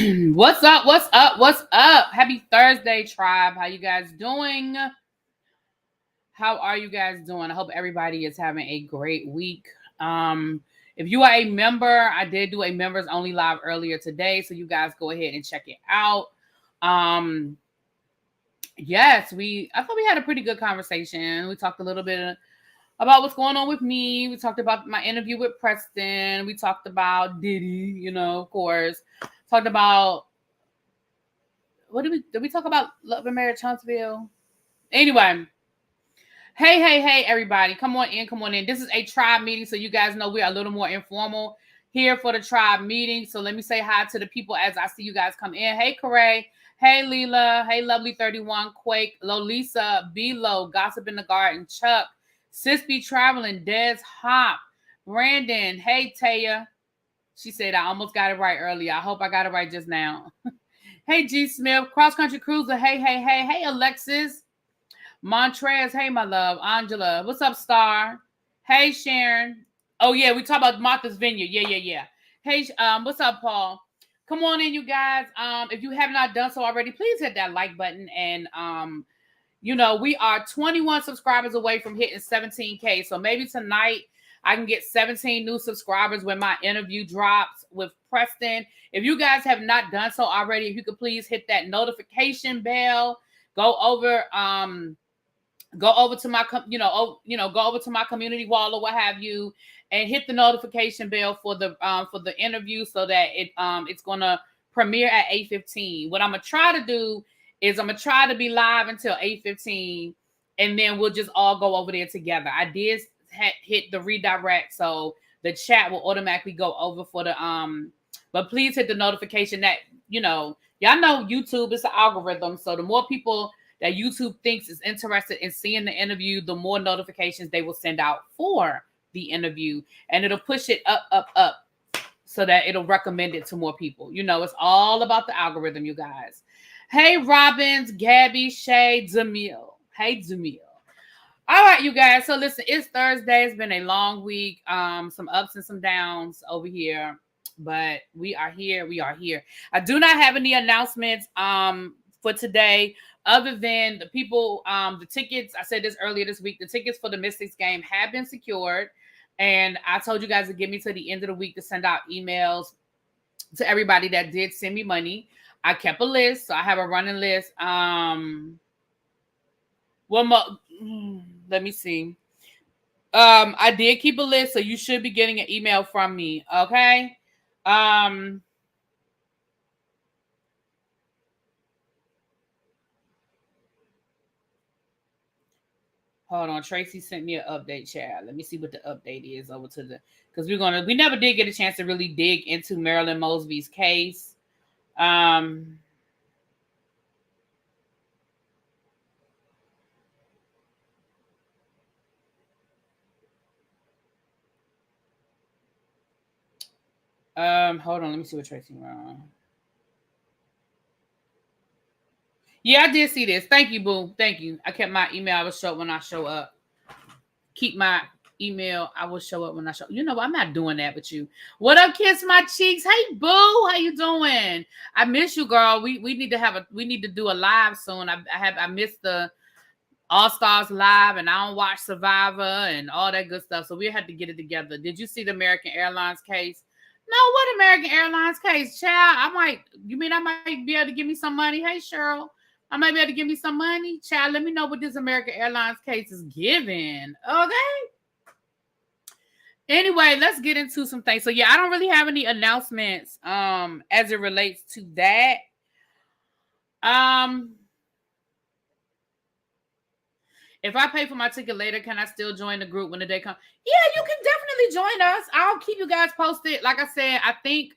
What's up? What's up? What's up? Happy Thursday, tribe. How you guys doing? How are you guys doing? I hope everybody is having a great week. If you are a member, I did do a members only live earlier today, so you guys go ahead and check it out. Yes, I thought we had a pretty good conversation. We talked a little bit about what's going on with me. We talked about my interview with Preston. We talked about Diddy, of course. Talked about what did we talk about? Love and Marriage Huntsville. Anyway, hey, everybody, come on in. This is a tribe meeting, so you guys know we are a little more informal here for the tribe meeting. So let me say hi to the people as I see you guys come in. Hey, Corey. Hey, Leela. Hey, Lovely 31, Quake, Lolisa, B-Lo, Gossip in the Garden, Chuck, Sis Be Traveling, Des Hop, Brandon. Hey, Taya. She said I almost got it right earlier. I hope I got it right just now. Hey, G Smith, Cross Country Cruiser. Hey, Alexis. Montrez. Hey, my love. Angela. What's up, Star? Hey, Sharon. Oh, yeah, we talk about Martha's Vineyard. Yeah. Hey, what's up, Paul? Come on in, you guys. If you have not done so already, please hit that like button. And, we are 21 subscribers away from hitting 17K. So maybe tonight I can get 17 new subscribers when my interview drops with Preston. If you guys have not done so already, if you could please hit that notification bell, go over to my go over to my community wall or what have you, and hit the notification bell for the interview so that it's gonna premiere at 8:15. What I'm gonna try to do is I'm gonna try to be live until 8:15, and then we'll just all go over there together. I did hit the redirect, so the chat will automatically go over for the but please hit the notification that y'all know YouTube is an algorithm, so the more people that YouTube thinks is interested in seeing the interview, the more notifications they will send out for the interview, and it'll push it up so that it'll recommend it to more people. It's all about the algorithm, you guys. Hey, Robbins, Gabby, Shay, Zamil. Hey, Zamil. All right, you guys. So listen, it's Thursday. It's been a long week. Some ups and some downs over here, but we are here. I do not have any announcements for today, other than the people, the tickets. I said this earlier this week. The tickets for the Mystics game have been secured, and I told you guys to give me to the end of the week to send out emails to everybody that did send me money. I kept a list, so I have a running list. Let me see. I did keep a list, so you should be getting an email from me. Okay. Hold on. Tracy sent me an update, chat. Let me see what the update is over to because we never did get a chance to really dig into Marilyn Mosby's case. Hold on, let me see what Tracy wrote. Yeah, I did see this. Thank you, boo. Thank you. I kept my email. I will show up when I show up. Keep my email. I will show up when I show up. I'm not doing that with you. What up, Kiss My Cheeks? Hey, boo. How you doing? I miss you, girl. We need to do a live soon. I missed the All Stars live, and I don't watch Survivor and all that good stuff. So we had to get it together. Did you see the American Airlines case? No, what American Airlines case, child? You mean I might be able to give me some money? Hey, Cheryl, I might be able to give me some money, child. Let me know what this American Airlines case is giving. Okay. Anyway, let's get into some things. So yeah, I don't really have any announcements as it relates to that. If I pay for my ticket later, can I still join the group when the day comes? Yeah, you can definitely join us. I'll keep you guys posted. Like I said, I think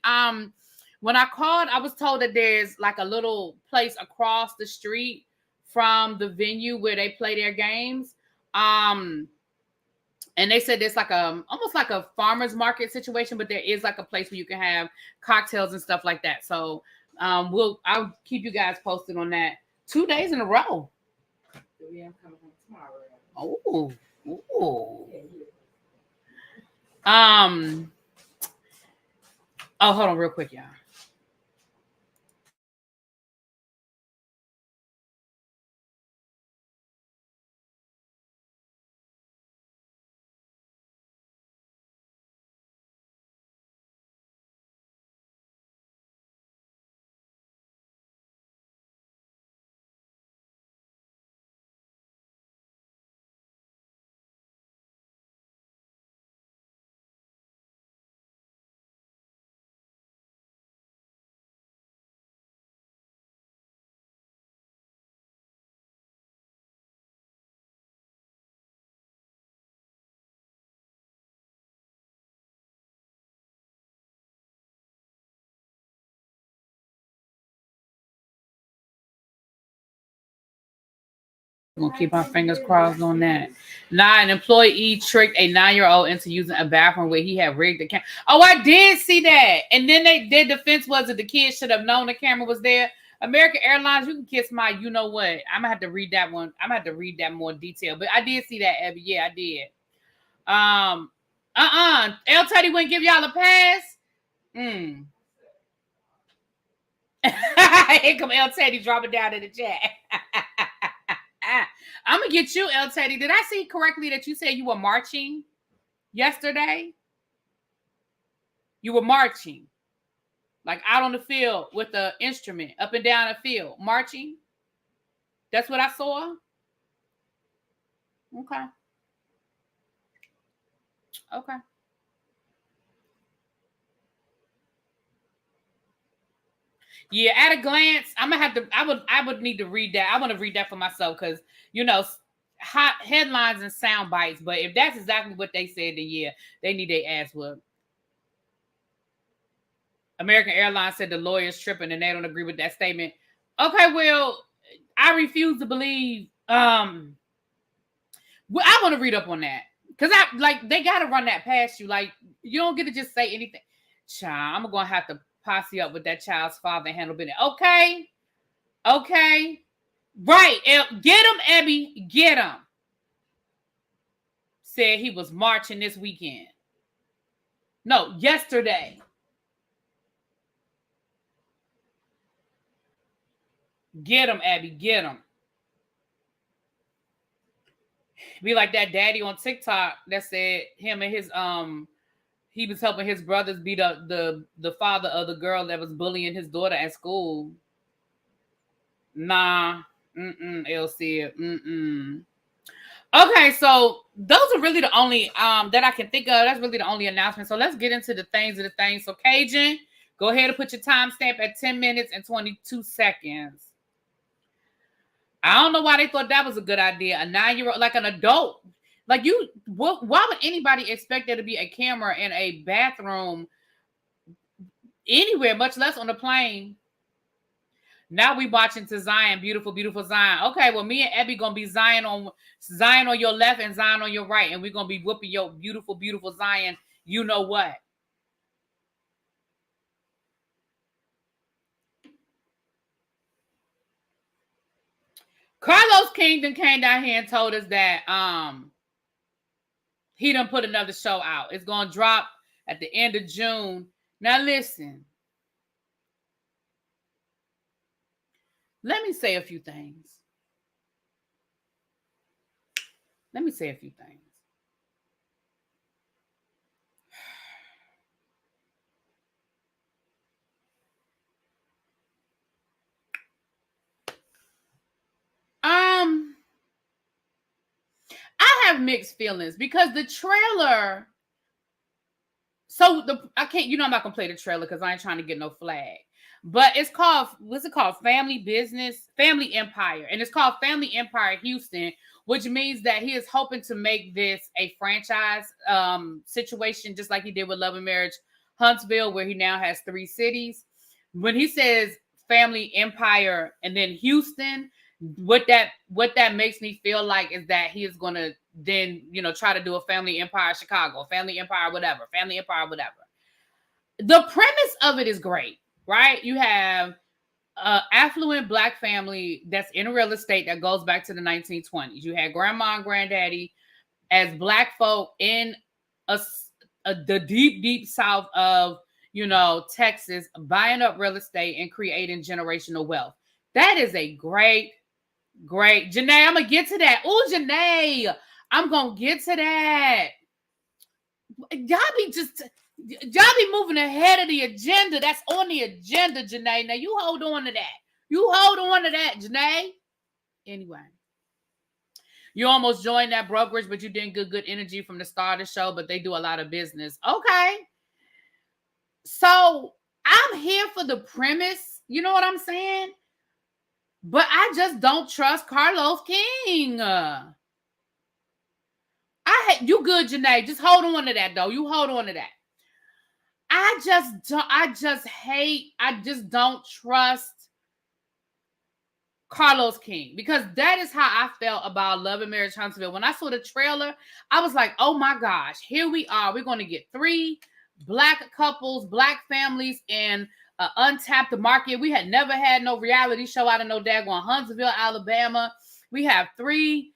when I called, I was told that there's like a little place across the street from the venue where they play their games. And they said there's like almost like a farmer's market situation, but there is like a place where you can have cocktails and stuff like that. So I'll keep you guys posted on that. 2 days in a row. Yeah, I'm coming home tomorrow. Oh. Oh, hold on real quick, y'all. We're gonna keep our fingers crossed on that. Now, an employee tricked a 9-year-old into using a bathroom where he had rigged the camera. Oh, I did see that. And then their defense was that the kid should have known the camera was there. American Airlines, you can kiss my, you know what? I'm gonna have to read that one. I'm gonna have to read that more detail. But I did see that, Abby. Yeah, I did. L Teddy wouldn't give y'all a pass. Here come L Teddy dropping down in the chat. I'm gonna get you, L Teddy. Did I see correctly that you said you were marching yesterday? You were marching, like out on the field with the instrument, up and down the field, marching. That's what I saw. Okay. Yeah, at a glance, I'm gonna have to. I would need to read that. I want to read that for myself because hot headlines and sound bites. But if that's exactly what they said, then yeah, they need their ass whooped. American Airlines said the lawyer's tripping and they don't agree with that statement. Okay, well, I refuse to believe. I want to read up on that because they got to run that past you. Like you don't get to just say anything. Child, I'm gonna have to posse up with that child's father and handle business. Okay, right. Get him, Abby. Get him. Said he was marching this weekend. No, yesterday. Get him, Abby. Get him. Be like that daddy on TikTok that said him and his he was helping his brothers beat up the father of the girl that was bullying his daughter at school. Nah. LC. Okay, so those are really the only that I can think of. That's really the only announcement. So let's get into the things of the things. So Cajun, go ahead and put your timestamp at 10 minutes and 22 seconds. I don't know why they thought that was a good idea. A 9-year-old, like an adult. Like why would anybody expect there to be a camera in a bathroom anywhere, much less on a plane? Now we watching to Zion, beautiful, beautiful Zion. Okay, well, me and Abby gonna be Zion on your left and Zion on your right, and we're gonna be whooping your beautiful, beautiful Zion. You know what? Carlos Kingston came down here and told us that he done put another show out. It's gonna drop at the end of June. Now listen. Let me say a few things. I have mixed feelings because the trailer. So I can't, I'm not gonna play the trailer because I ain't trying to get no flag. But it's called, what's it called? Family Empire. And it's called Family Empire Houston, which means that he is hoping to make this a franchise situation, just like he did with Love and Marriage Huntsville, where he now has 3 cities. When he says Family Empire and then Houston, what that makes me feel like is that he is going to then, try to do a Family Empire Chicago, Family Empire whatever. The premise of it is great, right? You have an affluent Black family that's in real estate that goes back to the 1920s. You had grandma and granddaddy as Black folk in the deep, deep south of, Texas, buying up real estate and creating generational wealth. That is a great. Janae, I'm going to get to that. Oh, Janae, I'm going to get to that. Y'all be moving ahead of the agenda. That's on the agenda, Janae. Now, you hold on to that. Janae. Anyway. You almost joined that brokerage, but you didn't get good energy from the start of the show, but they do a lot of business. Okay. So, I'm here for the premise. You know what I'm saying? But I just don't trust Carlos King. You good, Janae. Just hold on to that, though. You hold on to that. I just don't trust Carlos King, because that is how I felt about Love and Marriage Huntsville. When I saw the trailer, I was like, oh my gosh, here we are. We're going to get 3 Black couples, Black families in an untapped market. We had never had no reality show out of no daggone Huntsville, Alabama. We have 3,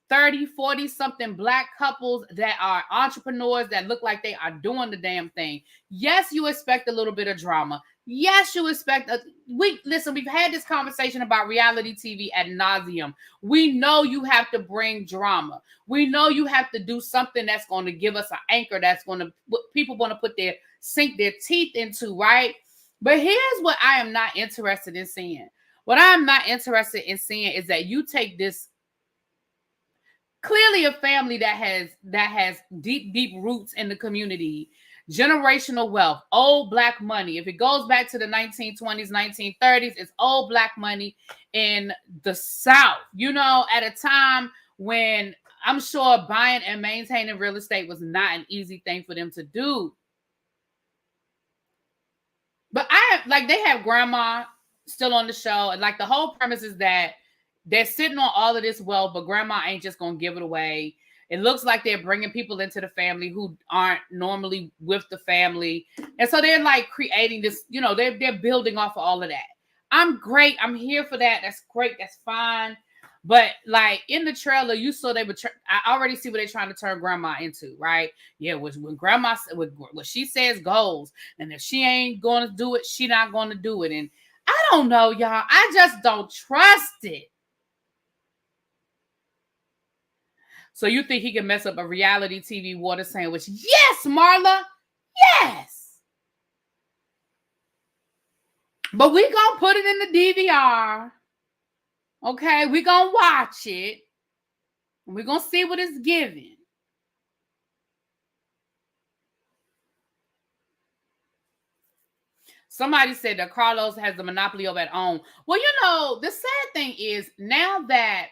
30, 40 something Black couples that are entrepreneurs that look like they are doing the damn thing. Yes, you expect a little bit of drama. Yes, you expect we've had this conversation about reality TV ad nauseum. We know you have to bring drama. We know you have to do something that's going to give us an anchor that's going to people want to sink their teeth into, right? But here's what I am not interested in seeing. What I'm not interested in seeing is that you take this clearly a family that has deep roots in the community, generational wealth, old Black money. If it goes back to the 1920s, 1930s, it's old Black money in the South, at a time when I'm sure buying and maintaining real estate was not an easy thing for them to do. But they have grandma still on the show, and the whole premise is that they're sitting on all of this wealth, but grandma ain't just going to give it away. It looks like they're bringing people into the family who aren't normally with the family. And so they're creating this, they're building off of all of that. I'm great. I'm here for that. That's great. That's fine. But in the trailer, you saw they were, I already see what they're trying to turn grandma into, right? Yeah, when grandma, what she says goes. And if she ain't going to do it, she not going to do it. And I don't know, y'all. I just don't trust it. So you think he can mess up a reality TV water sandwich? Yes, Marla. Yes. But we going to put it in the DVR. Okay, we going to watch it. And we're going to see what it's giving. Somebody said that Carlos has the monopoly over at OWN. Well, the sad thing is now that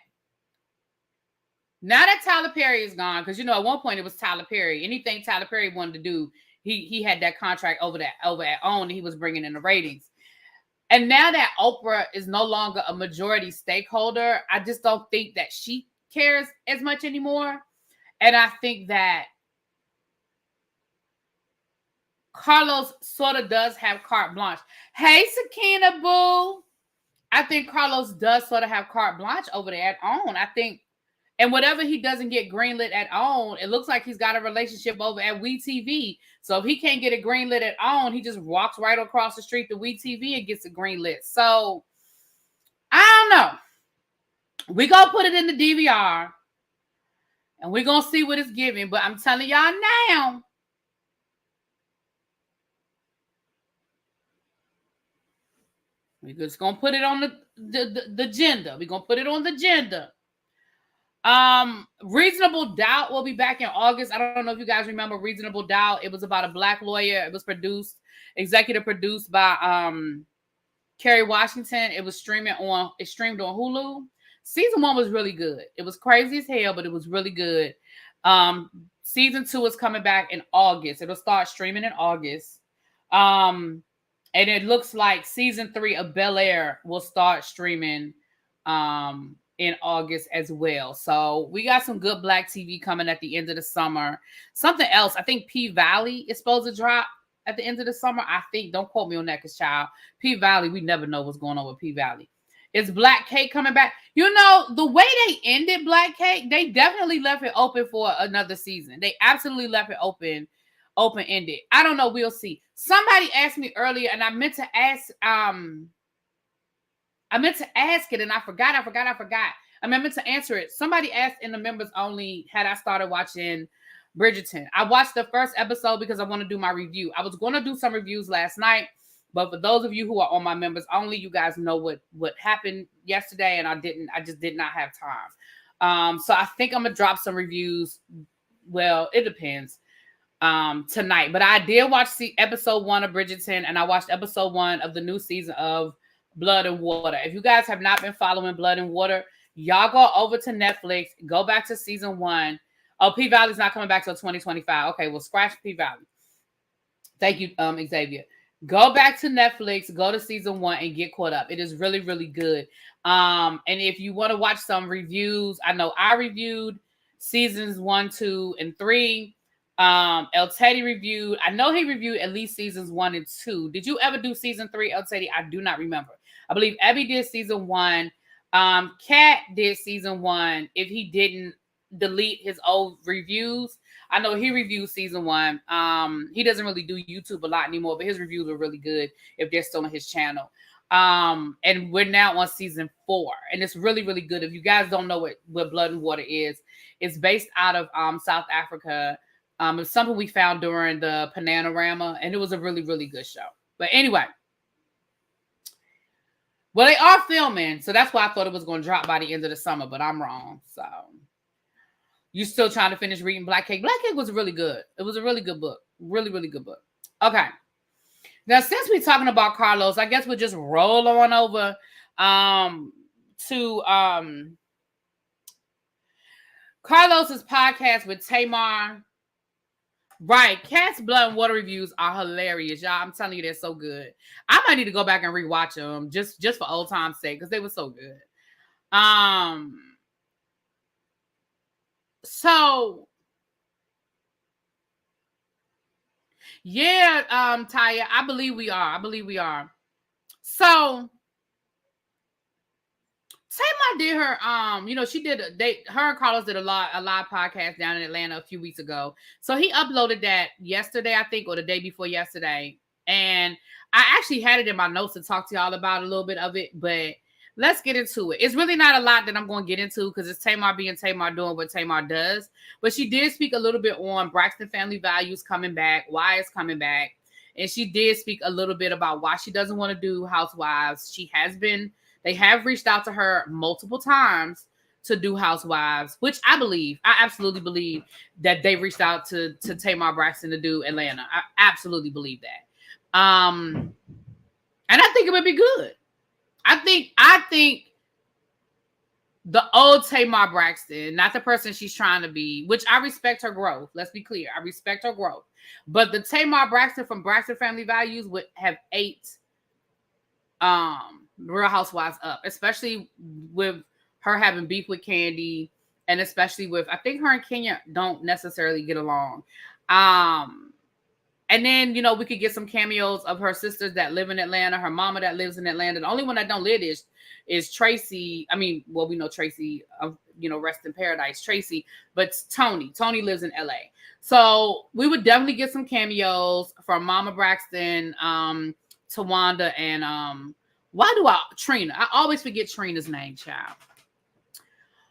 Tyler Perry is gone, because at one point it was Tyler Perry. Anything Tyler Perry wanted to do, he had that contract over at OWN, and he was bringing in the ratings. And now that Oprah is no longer a majority stakeholder, I just don't think that she cares as much anymore. And I think that Carlos sort of does have carte blanche. Hey, Sakina Boo. I think Carlos does sort of have carte blanche over there at OWN. I think. And whatever he doesn't get greenlit at OWN, it looks like he's got a relationship over at ReallyBTV. So if he can't get it greenlit at OWN, he just walks right across the street to ReallyBTV and gets it greenlit. So I don't know. We're going to put it in the DVR and we're going to see what it's giving. But I'm telling y'all now, we're just going to put it on the agenda. We're going to put it on the agenda. Reasonable Doubt will be back in August. I don't know if you guys remember Reasonable Doubt. It was about a Black lawyer. It was executive produced by Kerry Washington. It streamed on Hulu. Season 1 was really good. It was crazy as hell, but it was really good. Season 2 is coming back in August. It'll start streaming in August. And it looks like season 3 of Bel-Air will start streaming in August as well. So we got some good Black TV coming at the end of the summer. Something else, I think P-Valley is supposed to drop at the end of the summer. I think, don't quote me on that, because child, P-Valley, we never know what's going on with P-Valley. Is Black Cake coming back? The way they ended Black Cake, they definitely left it open for another season. They absolutely left it open-ended. I don't know. We'll see. Somebody asked me earlier, and I meant to ask, it and I forgot. I meant to answer it. Somebody asked in the members only, had I started watching Bridgerton. I watched the first episode because I want to do my review. I was going to do some reviews last night, but for those of you who are on my members only, you guys know what happened yesterday, and I just did not have time. So I think I'm going to drop some reviews. Well, it depends. Tonight. But I did watch episode 1 of Bridgerton, and I watched episode 1 of the new season of Blood and Water. If you guys have not been following Blood and Water, y'all go over to Netflix, go back to season 1. Oh, P-Valley's not coming back till 2025. Okay, well, scratch P-Valley. Thank you, Xavier. Go back to Netflix, go to season 1 and get caught up. It is really, really good. And if you want to watch some reviews, I know I reviewed seasons 1, 2, and 3. El Teddy reviewed. I know he reviewed at least seasons 1 and 2. Did you ever do season 3, El Teddy? I do not remember. I believe Evie did season 1. Kat did season 1. If he didn't delete his old reviews, I know he reviewed season 1. He doesn't really do YouTube a lot anymore, but his reviews are really good if they're still on his channel. And we're now on season 4, and it's really, really good. If you guys don't know what Blood and Water is, it's based out of South Africa. It's something we found during the Panorama, and it was a really, really good show. But anyway, well, they are filming, so that's why I thought it was going to drop by the end of the summer, but I'm wrong. So you still trying to finish reading Black Cake? Black Cake was really good. It was a really good book. Really, really good book. Okay. Now, since we're talking about Carlos, I guess we'll just roll on over to Carlos's podcast with Tamar. Right. Cat's Blood and Water reviews are hilarious, y'all. I'm telling you, they're so good. I might need to go back and rewatch them just for old time's sake, because they were so good. So yeah, Taya, I believe we are. So Tamar did her, she did her and Carlos did a live podcast down in Atlanta a few weeks ago. So he uploaded that yesterday, I think, or the day before yesterday. And I actually had it in my notes to talk to y'all about a little bit of it, but let's get into it. It's really not a lot that I'm going to get into because it's Tamar being Tamar, doing what Tamar does. But she did speak a little bit on Braxton Family Values coming back, why it's coming back. And she did speak a little bit about why she doesn't want to do Housewives. They have reached out to her multiple times to do Housewives, which I absolutely believe that they reached out to Tamar Braxton to do Atlanta. I absolutely believe that. And I think it would be good. I think the old Tamar Braxton, not the person she's trying to be, which I respect her growth. Let's be clear. I respect her growth. But the Tamar Braxton from Braxton Family Values would have 8 Real Housewives up, especially with her having beef with Candy, and especially with, I think her and Kenya don't necessarily get along. And then, we could get some cameos of her sisters that live in Atlanta, her mama that lives in Atlanta. The only one that don't live is Tracy. I mean, well, we know Tracy, rest in paradise, Tracy, but Tony. Tony lives in LA. So we would definitely get some cameos from Mama Braxton, Tawanda, and Trina. I always forget Trina's name, child.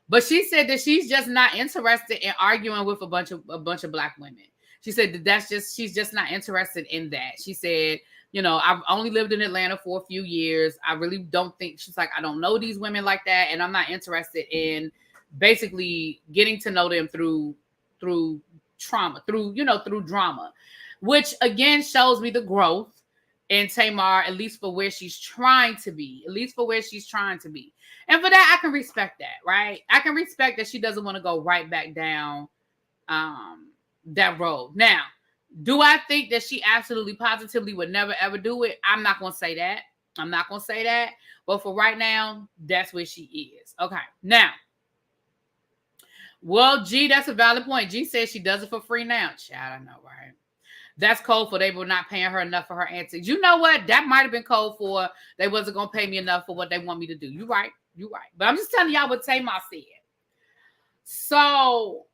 But she said that she's just not interested in arguing with a bunch of black women. She said that she's just not interested in that. She said, I've only lived in Atlanta for a few years. I really don't think, she's like, I don't know these women like that. And I'm not interested in basically getting to know them through trauma, through drama, which again shows me the growth in Tamar, at least for where she's trying to be, And for that, I can respect that, right? I can respect that she doesn't want to go right back down that road. Now, do I think that she absolutely positively would never ever do it? I'm not going to say that. But for right now, that's where she is. Okay. Now, well, G, that's a valid point. G says she does it for free now. Child, I know, right? That's cold for they were not paying her enough for her antics. You know what? That might have been cold for they wasn't going to pay me enough for what they want me to do. You're right. But I'm just telling y'all what Tamar said. So,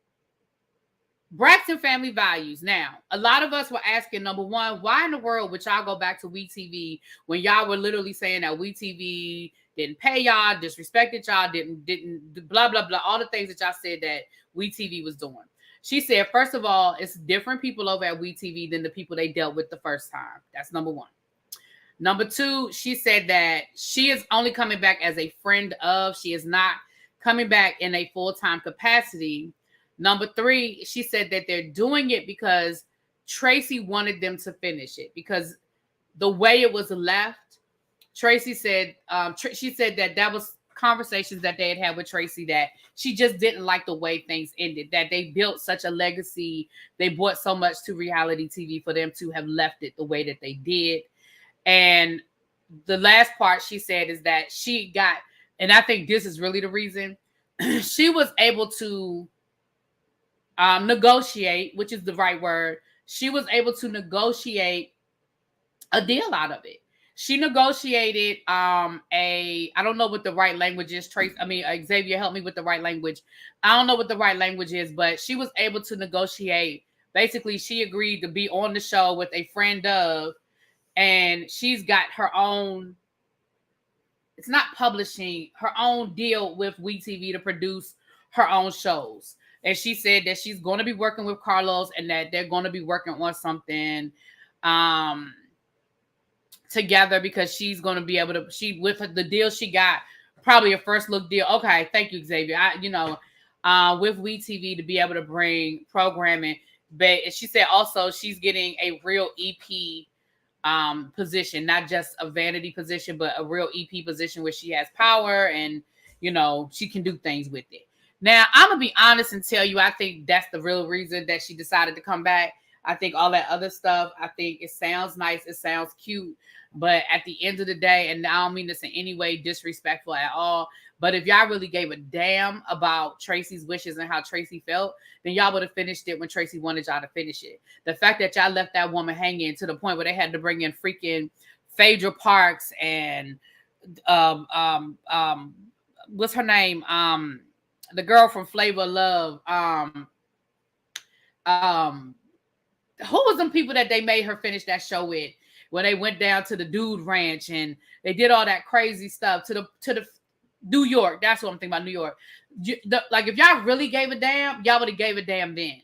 Braxton Family Values. Now, a lot of us were asking, number one, why in the world would y'all go back to WeTV when y'all were literally saying that WeTV didn't pay y'all, disrespected y'all, didn't blah, blah, blah, all the things that y'all said that WeTV was doing. She said, first of all, it's different people over at WeTV than the people they dealt with the first time. That's number one. Number two, she said that she is only coming back as a friend of. She is not coming back in a full-time capacity. Number three, she said that they're doing it because Tracy wanted them to finish it. Because the way it was left, Tracy said, she said that was conversations that they had with Tracy that she just didn't like the way things ended, that they built such a legacy. They brought so much to reality TV for them to have left it the way that they did. And the last part she said is that she got, and I think this is really the reason, she was able to negotiate, which is the right word. She was able to negotiate a deal out of it. She negotiated I don't know what the right language is. Xavier, help me with the right language. I don't know what the right language is, but she was able to negotiate. Basically, she agreed to be on the show with a friend of, and she's got her own, it's not publishing, her own deal with WeTV to produce her own shows. And she said that she's going to be working with Carlos and that they're going to be working on something together, because she's going to be able to, with the deal she got, probably a first look deal. Okay, thank you, Xavier. With WeTV to be able to bring programming. But she said also she's getting a real EP position, not just a vanity position, but a real EP position where she has power and, she can do things with it. Now, I'm going to be honest and tell you, I think that's the real reason that she decided to come back. I think all that other stuff, I think it sounds nice. It sounds cute. But at the end of the day, and I don't mean this in any way disrespectful at all, but if y'all really gave a damn about Tracy's wishes and how Tracy felt, then y'all would have finished it when Tracy wanted y'all to finish it. The fact that y'all left that woman hanging to the point where they had to bring in freaking Phaedra Parks and what's her name? The girl from Flavor of Love. Who was them people that they made her finish that show with, when they went down to the dude ranch and they did all that crazy stuff to the New York? That's what I'm thinking about, New York. Like, if y'all really gave a damn, y'all would have gave a damn then.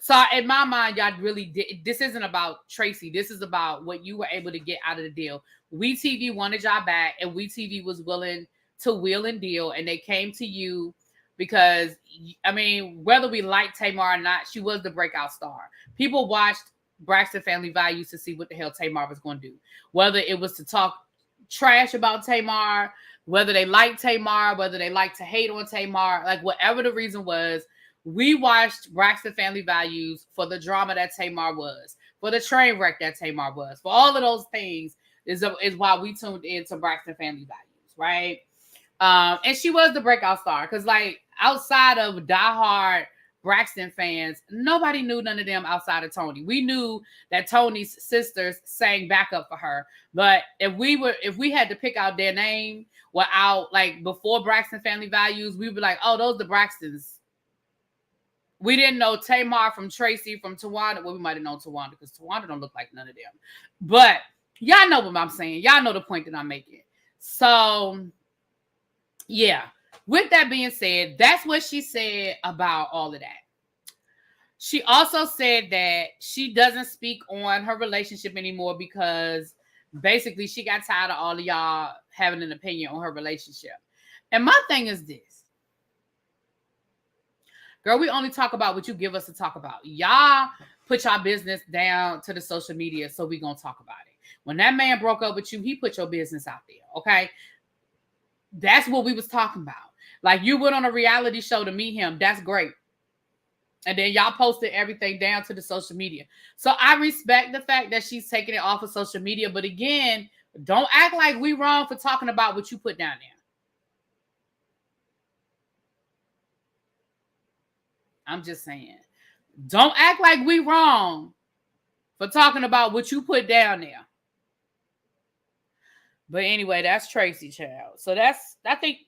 So in my mind, y'all really did. This isn't about Tracy. This is about what you were able to get out of the deal. WeTV wanted y'all back, and WeTV was willing to wheel and deal, and they came to you because, whether we like Tamar or not, she was the breakout star. People watched Braxton Family Values to see what the hell Tamar was going to do. Whether it was to talk trash about Tamar, whether they liked Tamar, whether they liked to hate on Tamar, like whatever the reason was, we watched Braxton Family Values for the drama that Tamar was, for the train wreck that Tamar was, for all of those things is why we tuned into Braxton Family Values, right? And she was the breakout star, because like outside of diehard Braxton fans, nobody knew none of them outside of Tony. We knew that Tony's sisters sang backup for her, but if we had to pick out their name without, like, before Braxton Family Values, we'd be like, oh, those the Braxtons. We didn't know Tamar from Tracy, from Tawanda. Well, we might have known Tawanda because Tawanda don't look like none of them. But y'all know what I'm saying. Y'all know the point that I'm making. So yeah. With that being said, that's what she said about all of that. She also said that she doesn't speak on her relationship anymore because basically she got tired of all of y'all having an opinion on her relationship. And my thing is this. Girl, we only talk about what you give us to talk about. Y'all put your business down to the social media, so we gonna talk about it. When that man broke up with you, he put your business out there, okay? That's what we was talking about. Like, you went on a reality show to meet him. That's great. And then y'all posted everything down to the social media. So I respect the fact that she's taking it off of social media. But again, don't act like we wrong for talking about what you put down there. I'm just saying. Don't act like we wrong for talking about what you put down there. But anyway, that's Tracy, child. So that's, I think.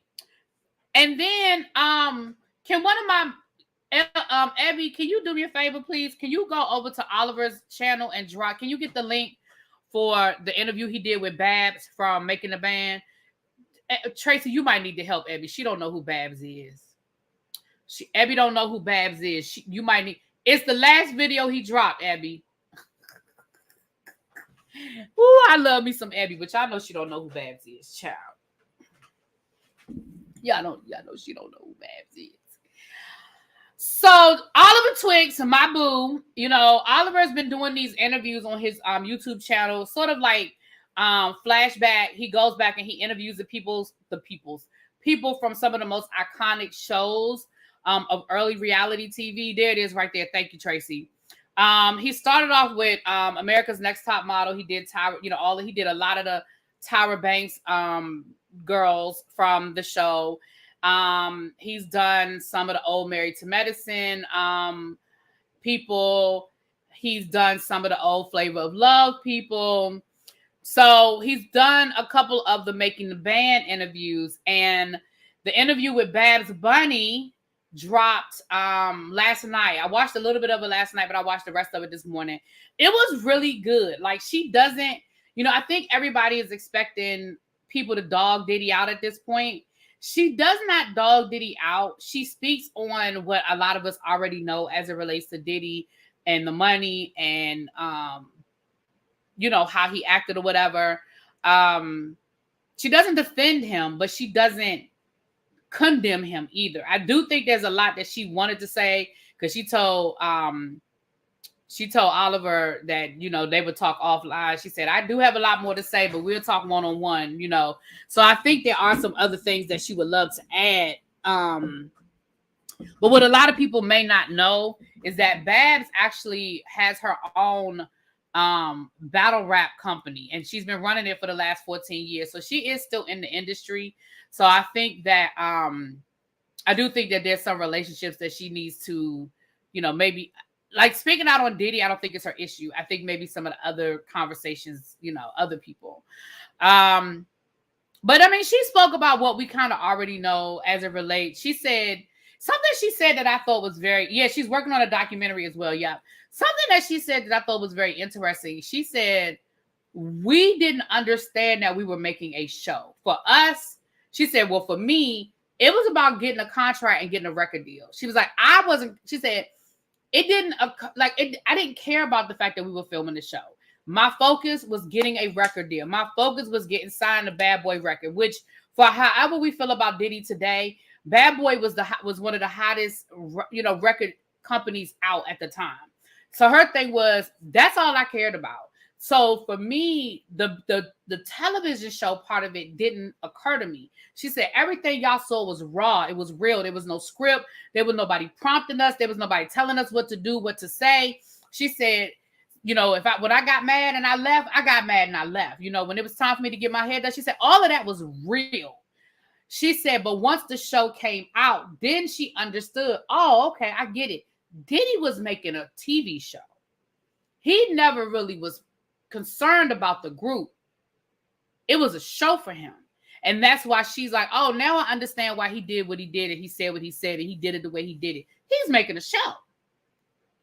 And then, can one of my, Abby, can you do me a favor, please? Can you go over to Oliver's channel and drop, can you get the link for the interview he did with Babs from Making the Band? Tracy, you might need to help Abby. She don't know who Babs is. Abby don't know who Babs is. You might need, it's the last video he dropped, Abby. Ooh, I love me some Abby, but y'all know she don't know who Babs is, child. Y'all know she don't know who Babs is. So Oliver Twixt, my boo, Oliver's been doing these interviews on his YouTube channel, sort of like flashback. He goes back and he interviews the people from some of the most iconic shows of early reality TV. There it is right there. Thank you, Tracy. He started off with America's Next Top Model. He did he did a lot of the Tyra Banks girls from the show. He's done some of the old Married to Medicine people. He's done some of the old Flavor of Love people. So he's done a couple of the Making the Band interviews, and the interview with Babs Bunny dropped last night. I watched a little bit of it last night, but I watched the rest of it this morning. It was really good. Like, she doesn't, I think everybody is expecting people to dog Diddy out at this point. She does not dog Diddy out. She speaks on what a lot of us already know as it relates to Diddy and the money and how he acted or whatever. She doesn't defend him, but she doesn't condemn him either. I do think there's a lot that she wanted to say, because she told Oliver that they would talk offline. She said, I do have a lot more to say, but we'll talk one-on-one. So I think there are some other things that she would love to add. But what a lot of people may not know is that Babs actually has her own battle rap company, and she's been running it for the last 14 years. So she is still in the industry. So I think that I do think that there's some relationships that she needs to, maybe like speaking out on Diddy. I don't think it's her issue. I think maybe some of the other conversations, other people. But I mean, she spoke about what we kind of already know as it relates. She said something that I thought was she's working on a documentary as well. Yeah. Something that she said that I thought was very interesting. She said, we didn't understand that we were making a show. For us, she said, well, for me, it was about getting a contract and getting a record deal. She was like, she said, I didn't care about the fact that we were filming the show. My focus was getting a record deal. My focus was getting signed a Bad Boy record, which for however we feel about Diddy today, Bad Boy was one of the hottest, record companies out at the time. So her thing was, that's all I cared about. So for me, the television show part of it didn't occur to me. She said, everything y'all saw was raw. It was real. There was no script. There was nobody prompting us. There was nobody telling us what to do, what to say. She said, when I got mad and I left, I got mad and I left. When it was time for me to get my hair done, she said, all of that was real. She said, but once the show came out, then she understood, oh, okay, I get it. Diddy was making a TV show. He never really was concerned about the group. It was a show for him. And that's why she's like, oh, now I understand why he did what he did and he said what he said and he did it the way he did it. He's making a show.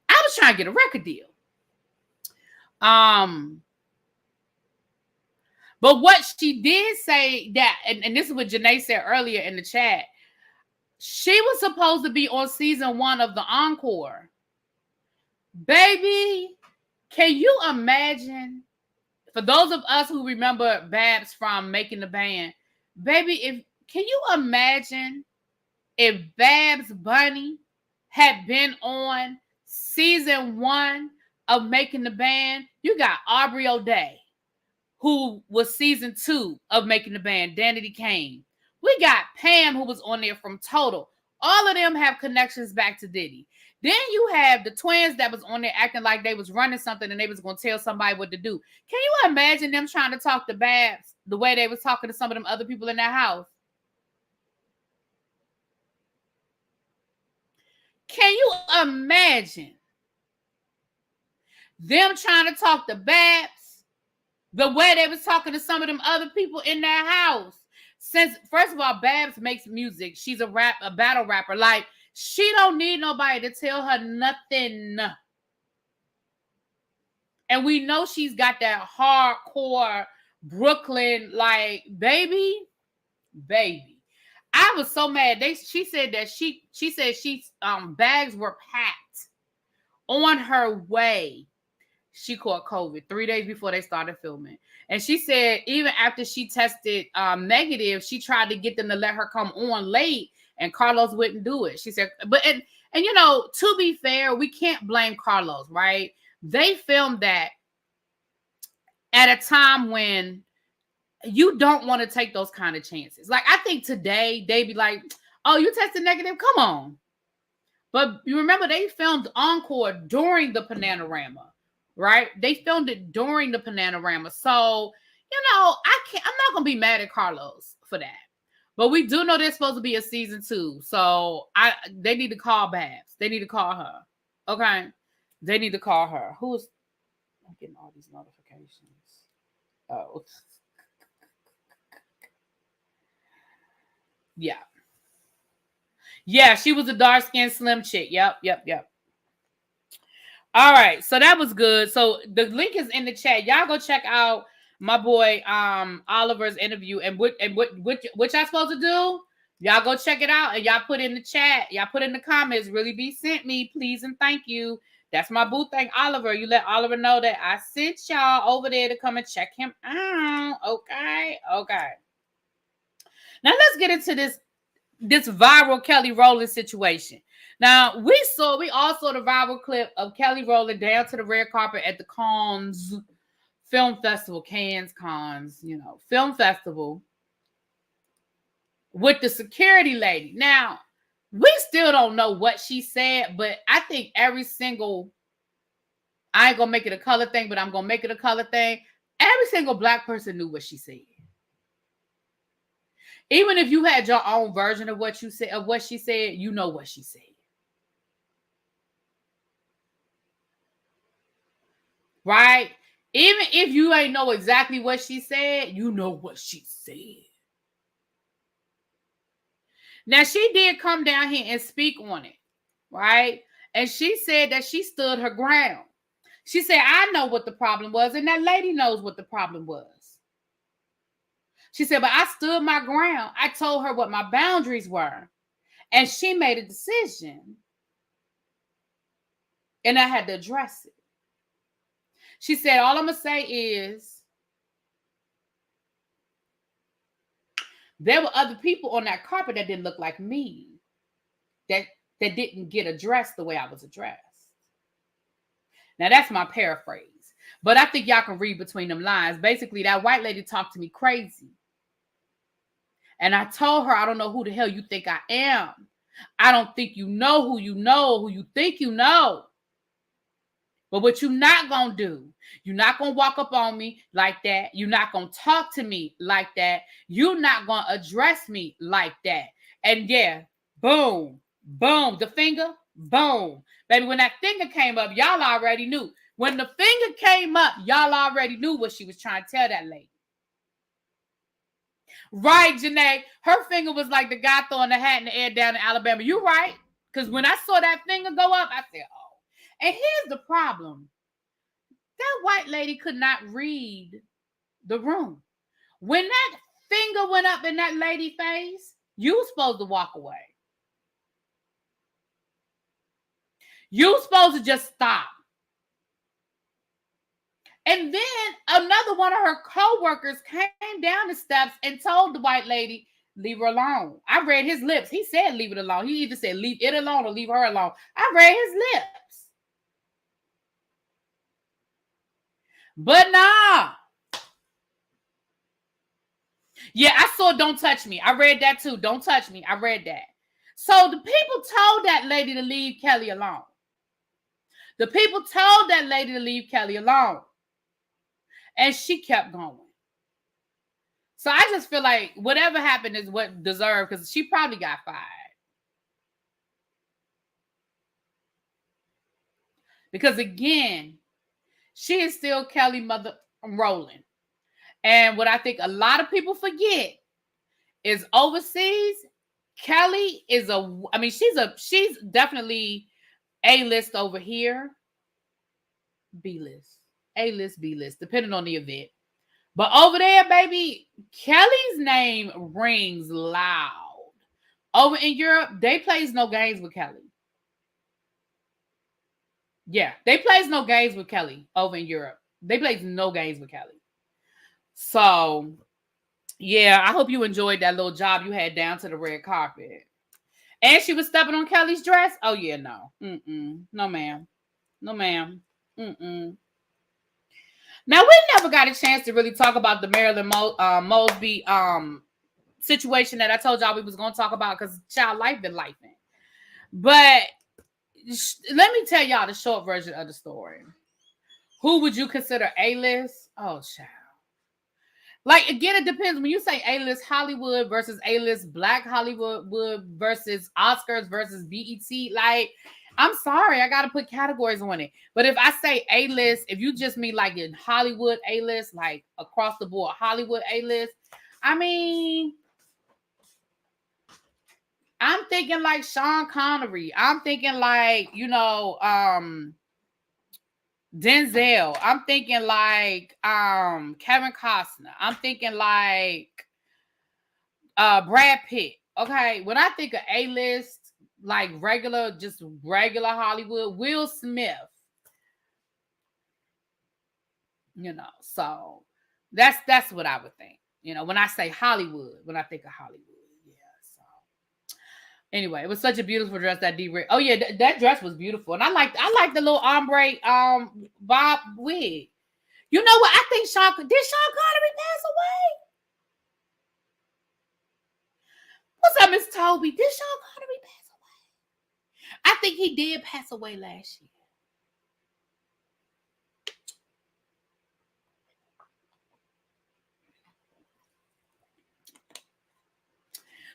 I was trying to get a record deal. But what she did say that, and this is what Janae said earlier in the chat, she was supposed to be on season 1 of the Encore. Baby, can you imagine? For those of us who remember Babs from Making the Band, baby, can you imagine if Babs Bunny had been on season 1 of Making the Band? You got Aubrey O'Day, who was season 2 of Making the Band, Danity Kane. We got Pam, who was on there from Total. All of them have connections back to Diddy. Then you have the twins that was on there acting like they was running something and they was going to tell somebody what to do. Can you imagine them trying to talk to Babs the way they was talking to some of them other people in that house? Can you imagine them trying to talk to Babs the way they was talking to some of them other people in that house? Since, first of all, Babs makes music. She's a battle rapper. Like, she don't need nobody to tell her nothing. And we know she's got that hardcore Brooklyn, like, baby. I was so mad. She said bags were packed on her way. She caught COVID 3 days before they started filming. And she said even after she tested negative, she tried to get them to let her come on late, and Carlos wouldn't do it. She said, and to be fair, we can't blame Carlos, right? They filmed that at a time when you don't want to take those kind of chances. Like, I think today they'd be like, oh, you tested negative? Come on. But you remember they filmed Encore during the Panorama, right? They filmed it during the Panorama. So, I'm not gonna be mad at Carlos for that. But we do know there's supposed to be a season 2. So they need to call Babs. They need to call her. Okay. They need to call her. I'm getting all these notifications. Oh. Yeah. Yeah, she was a dark-skinned slim chick. Yep. All right, so that was good. So the link is in the chat. Y'all go check out my boy Oliver's interview. And what y'all supposed to do? Y'all go check it out and y'all put in the chat. Y'all put in the comments. Really be sent me, please and thank you. That's my boo thing, Oliver. You let Oliver know that I sent y'all over there to come and check him out. Okay. Now let's get into this viral Kelly Rowland situation. Now, we all saw the viral clip of Kelly Rowland down to the red carpet at the Cannes Film Festival, Film Festival with the security lady. Now, we still don't know what she said, but I think I ain't gonna make it a color thing, but I'm gonna make it a color thing. Every single Black person knew what she said. Even if you had your own version of what she said, you know what she said. Right? Even if you ain't know exactly what she said, you know what she said. Now, she did come down here and speak on it, right? And she said that she stood her ground. She said, I know what the problem was, and that lady knows what the problem was. She said, but I stood my ground. I told her what my boundaries were, and she made a decision, and I had to address it. She said, all I'm going to say is there were other people on that carpet that didn't look like me, that didn't get addressed the way I was addressed. Now, that's my paraphrase. But I think y'all can read between them lines. Basically, that white lady talked to me crazy. And I told her, I don't know who the hell you think I am. I don't think you know who you think you know. But what you're not going to do, you're not going to walk up on me like that. You're not going to talk to me like that. You're not going to address me like that. And yeah, boom, the finger, boom. Baby, when that finger came up, y'all already knew. When the finger came up, y'all already knew what she was trying to tell that lady. Right, Janae. Her finger was like the guy throwing the hat in the air down in Alabama. You're right. Because when I saw that finger go up, I said, oh. And here's the problem. That white lady could not read the room. When that finger went up in that lady's face, you were supposed to walk away. You were supposed to just stop. And then another one of her co-workers came down the steps and told the white lady, leave her alone. I read his lips. He said, leave it alone. He either said, leave it alone or leave her alone. I read his lips. But nah. Yeah, I saw don't touch me. I read that too. Don't touch me. I read that. So the people told that lady to leave Kelly alone. The people told that lady to leave Kelly alone. And she kept going. So I just feel like whatever happened is what deserved, because she probably got fired. Because again, she is still Kelly mother Rowland. And what I think a lot of people forget is overseas, Kelly is she's definitely A-list over here. B-list. A-list, B-list, depending on the event. But over there, baby, Kelly's name rings loud. Over in Europe, they plays no games with Kelly. Yeah, they plays no games with Kelly over in Europe. They plays no games with Kelly. So, yeah, I hope you enjoyed that little job you had down to the red carpet. And she was stepping on Kelly's dress? Oh, yeah, no. No, ma'am. No, ma'am. Now, we never got a chance to really talk about the Marilyn Mosby situation that I told y'all we was going to talk about, because child life been lifing. But let me tell y'all the short version of the story. Who would you consider A-list? Oh, child. Like, again, it depends. When you say A-list Hollywood versus A-list Black Hollywood versus Oscars versus BET, like, I'm sorry, I got to put categories on it. But if I say A-list, if you just mean like in Hollywood A-list, like across the board Hollywood A-list, I mean, I'm thinking like Sean Connery. I'm thinking like, Denzel. I'm thinking like Kevin Costner. I'm thinking like Brad Pitt. Okay, when I think of A-list, like just regular Hollywood, Will Smith. So that's what I would think. When I say Hollywood, when I think of Hollywood. Anyway, it was such a beautiful dress that D-Ray. Oh yeah, that dress was beautiful, and I like the little ombre bob wig. You know what? I think Sean Connery pass away? What's up, Miss Toby? Did Sean Connery pass away? I think he did pass away last year.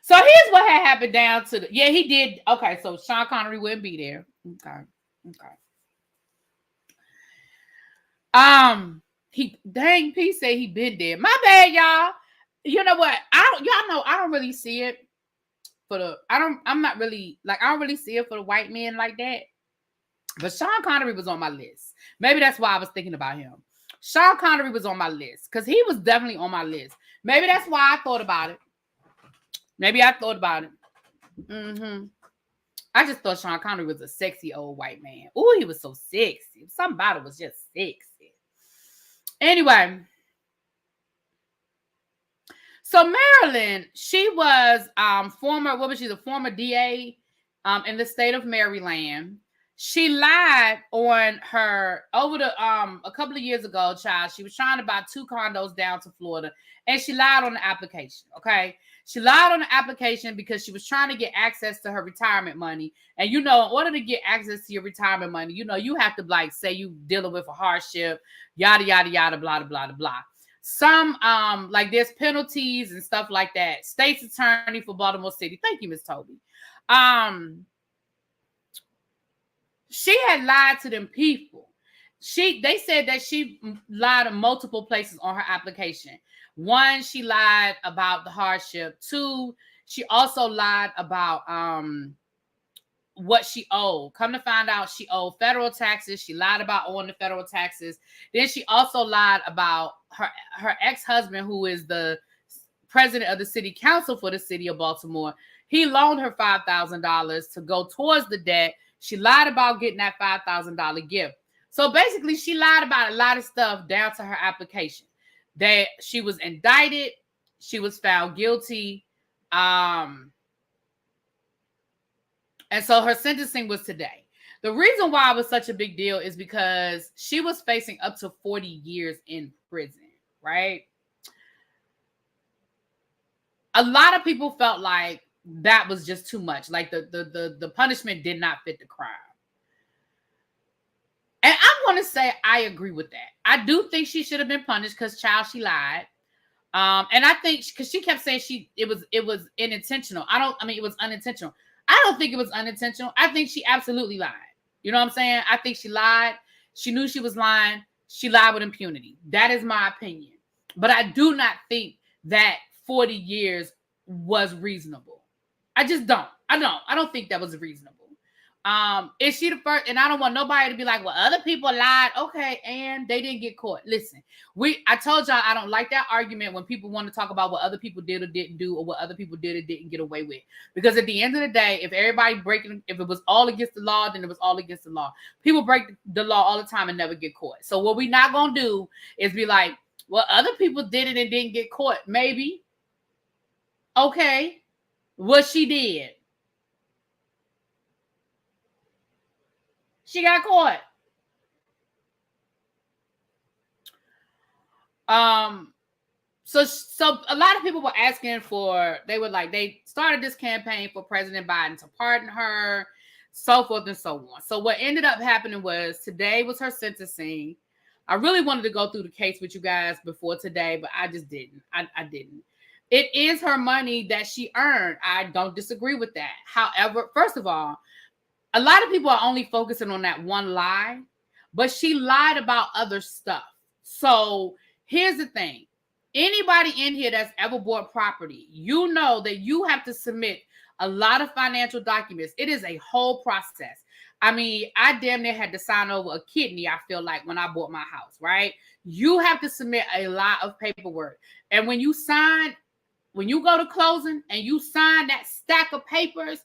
So here's what had happened down to he did. Okay, so Sean Connery wouldn't be there. Okay. P said he been there. My bad, y'all. You know what? Y'all know I don't really see it I don't really see it for the white men like that. But Sean Connery was on my list. Maybe that's why I was thinking about him. Sean Connery was on my list because he was definitely on my list. Maybe that's why I thought about it. I just thought Sean Connery was a sexy old white man. Oh, he was so sexy. Something about it was just sexy. Anyway, so Marilyn, she was the former DA in the state of Maryland. She lied on her over a couple of years ago, child. She was trying to buy 2 condos down to Florida, and she lied on the application. Okay. She lied on the application because she was trying to get access to her retirement money. And, in order to get access to your retirement money, you have to say you dealing with a hardship, yada, yada, yada, blah, blah, blah, blah. Some, there's penalties and stuff like that. State's attorney for Baltimore City. Thank you, Miss Toby. She had lied to them people. They said that she lied in multiple places on her application. 1, she lied about the hardship. 2, she also lied about what she owed. Come to find out, she owed federal taxes. She lied about owing the federal taxes. Then she also lied about her ex-husband, who is the president of the city council for the city of Baltimore. He loaned her $5,000 to go towards the debt. She lied about getting that $5,000 gift. So basically, she lied about a lot of stuff down to her application. That she was indicted, she was found guilty, and so her sentencing was today. The reason why it was such a big deal is because she was facing up to 40 years in prison, right? A lot of people felt like that was just too much. Like the punishment did not fit the crime. And I want to say I agree with that. I do think she should have been punished because, child, she lied. And I think because she kept saying it was unintentional. It was unintentional. I don't think it was unintentional. I think she absolutely lied. You know what I'm saying? I think she lied. She knew she was lying. She lied with impunity. That is my opinion. But I do not think that 40 years was reasonable. I just don't. I don't think that was reasonable. Is she the first? And I don't want nobody to be like, well, other people lied. Okay, and they didn't get caught. Listen, I told y'all I don't like that argument when people want to talk about what other people did or didn't do, or what other people did or didn't get away with. Because at the end of the day, if it was all against the law, then it was all against the law. People break the law all the time and never get caught. So what we're not gonna do is be like, well, other people did it and didn't get caught. Maybe. Okay. What she did. She got caught. So a lot of people were asking they started this campaign for President Biden to pardon her. so forth and so on. So what ended up happening was today was her sentencing. I really wanted to go through the case with you guys before today, but I just didn't. I didn't. It is her money that she earned. I don't disagree with that. However, first of all, a lot of people are only focusing on that one lie, but she lied about other stuff. So here's the thing. Anybody in here that's ever bought property, you know that you have to submit a lot of financial documents. It is a whole process. I mean, I damn near had to sign over a kidney, I feel like, when I bought my house, right? You have to submit a lot of paperwork. And when you go to closing and you sign that stack of papers,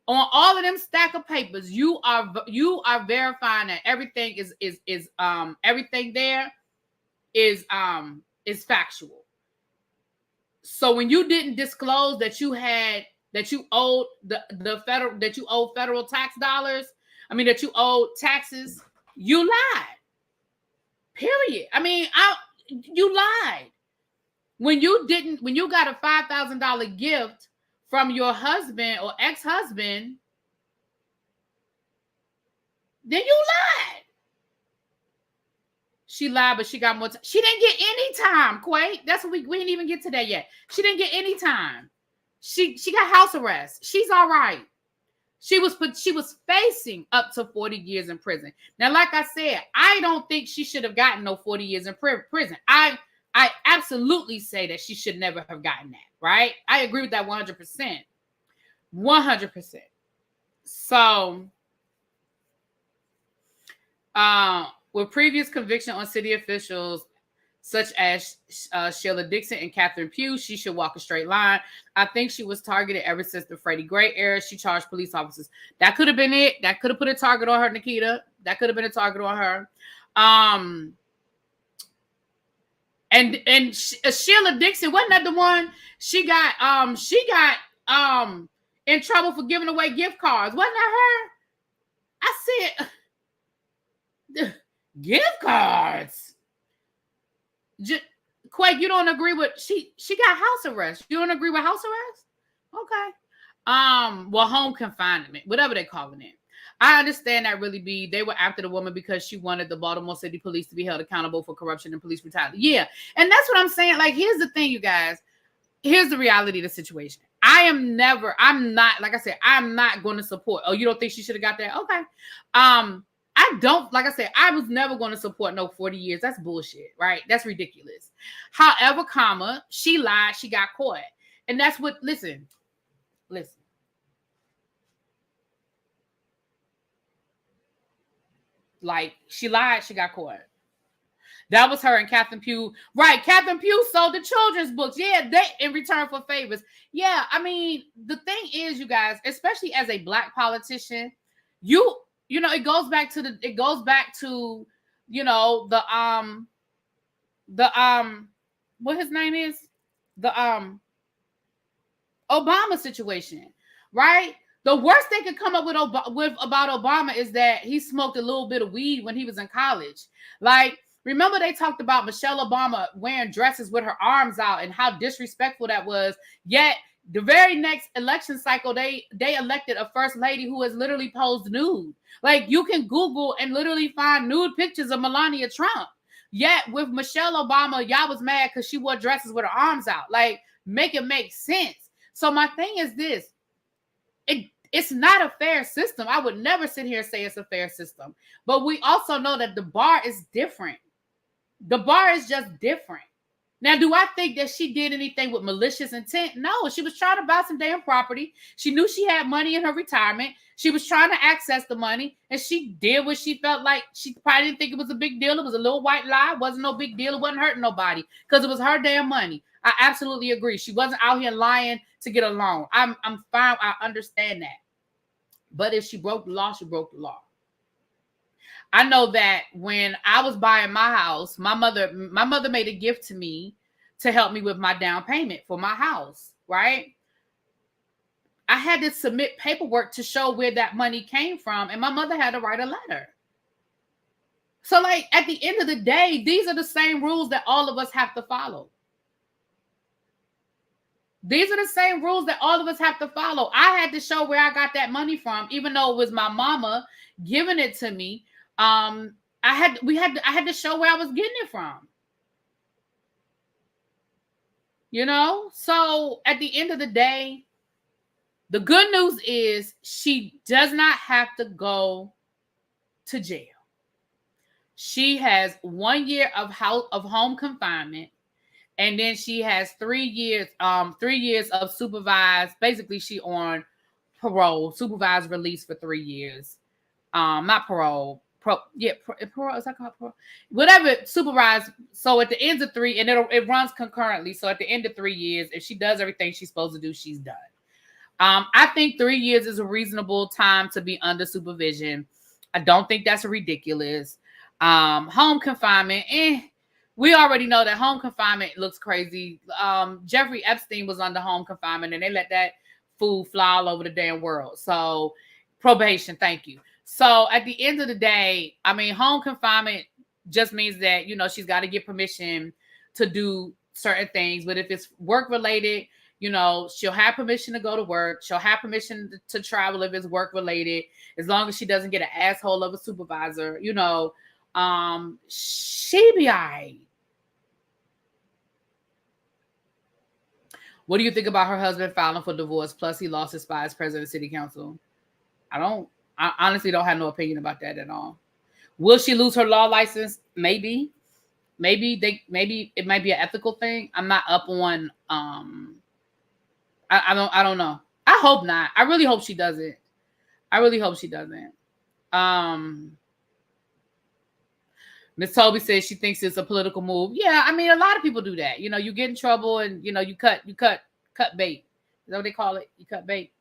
on all of them stack of papers, you are verifying that everything is everything there is factual. So when you didn't disclose that you owed federal tax dollars, that you owed taxes, you lied. Period. You lied. When you got a $5,000 gift from your husband or ex-husband, then you lied. She lied, but she got more time. She didn't get any time, Quay. That's what we didn't even get to that yet. She didn't get any time. She got house arrest. She's all right. She was facing up to 40 years in prison. Now, like I said, I don't think she should have gotten no 40 years in prison. I absolutely say that she should never have gotten that, right? I agree with that 100%. 100%. So, with previous conviction on city officials, such as Sheila Dixon and Catherine Pugh, she should walk a straight line. I think she was targeted ever since the Freddie Gray era. She charged police officers. That could have been it. That could have put a target on her, Nikita. That could have been a target on her. And Sheila Dixon, wasn't that the one she got in trouble for giving away gift cards? Wasn't that her? I said gift cards. Quake, you don't agree with she got house arrest. You don't agree with house arrest? Okay. Well, home confinement, whatever they're calling it. I understand that really be they were after the woman because she wanted the Baltimore City Police to be held accountable for corruption and police brutality. Yeah. And that's what I'm saying. Like, here's the thing, you guys. Here's the reality of the situation. I'm not going to support. Oh, you don't think she should have got that? Okay. I don't, like I said, I was never going to support no 40 years. That's bullshit, right? That's ridiculous. However, she lied, she got caught. And that's what, listen. Like, she lied, she got caught. That was her and Catherine Pugh. Right, Catherine Pugh sold the children's books. Yeah, they in return for favors. Yeah, the thing is, you guys, especially as a Black politician, it goes back to what his name is? The Obama situation, right? The worst they could come up with about Obama is that he smoked a little bit of weed when he was in college. Like, remember they talked about Michelle Obama wearing dresses with her arms out and how disrespectful that was. Yet the very next election cycle, they elected a first lady who has literally posed nude. Like, you can Google and literally find nude pictures of Melania Trump. Yet with Michelle Obama, y'all was mad because she wore dresses with her arms out. Like, make it make sense. So my thing is this. It's not a fair system. I would never sit here and say it's a fair system. But we also know that the bar is different. The bar is just different. Now, do I think that she did anything with malicious intent? No, she was trying to buy some damn property. She knew she had money in her retirement. She was trying to access the money, and she did what she felt like. She probably didn't think it was a big deal. It was a little white lie. It wasn't no big deal. It wasn't hurting nobody because it was her damn money. I absolutely agree. She wasn't out here lying to get a loan. I'm fine. I understand that. But if she broke the law, she broke the law. I know that when I was buying my house, my mother made a gift to me to help me with my down payment for my house, right? I had to submit paperwork to show where that money came from, and my mother had to write a letter. So, like, at the end of the day, these are the same rules that all of us have to follow. These are the same rules that all of us have to follow. I had to show where I got that money from, even though it was my mama giving it to me. I had to show where I was getting it from. You know? So at the end of the day, the good news is she does not have to go to jail. She has 1 year of home confinement. And then she has 3 years, 3 years of supervised. Basically, she on parole, supervised release for 3 years. Not parole. Parole, is that called parole? Whatever, supervised. So at the end of 3, and it runs concurrently. So at the end of 3 years, if she does everything she's supposed to do, she's done. I think 3 years is a reasonable time to be under supervision. I don't think that's ridiculous. Home confinement, we already know that home confinement looks crazy. Jeffrey Epstein was under home confinement, and they let that fool fly all over the damn world. So probation, thank you. So at the end of the day, I mean, home confinement just means that, you know, she's got to get permission to do certain things. But if it's work related, you know, she'll have permission to go to work. She'll have permission to travel if it's work related, as long as she doesn't get an asshole of a supervisor, you know. She be all right. What do you think about her husband filing for divorce? Plus, he lost his spot as president of city council. I honestly don't have no opinion about that at all. Will she lose her law license? Maybe it might be an ethical thing. I'm not up on. I don't know. I hope not. I really hope she doesn't. Miss Toby says she thinks it's a political move. Yeah, I mean, a lot of people do that. You know, you get in trouble and, you know, you cut bait. Is that what they call it? You cut bait.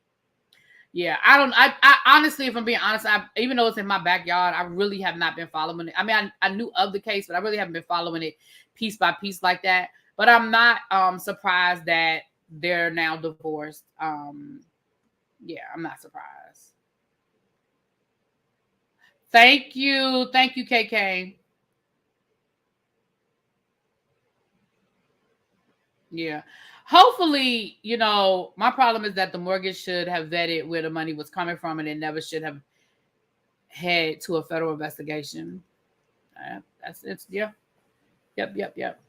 Yeah, I honestly, if I'm being honest, even though it's in my backyard, I really have not been following it. I mean, I knew of the case, but I really haven't been following it piece by piece like that. But I'm not surprised that they're now divorced. Yeah, I'm not surprised. Thank you, KK. Yeah. Hopefully, you know, my problem is that the mortgage should have vetted where the money was coming from, and it never should have had to a federal investigation. Yeah. Yep.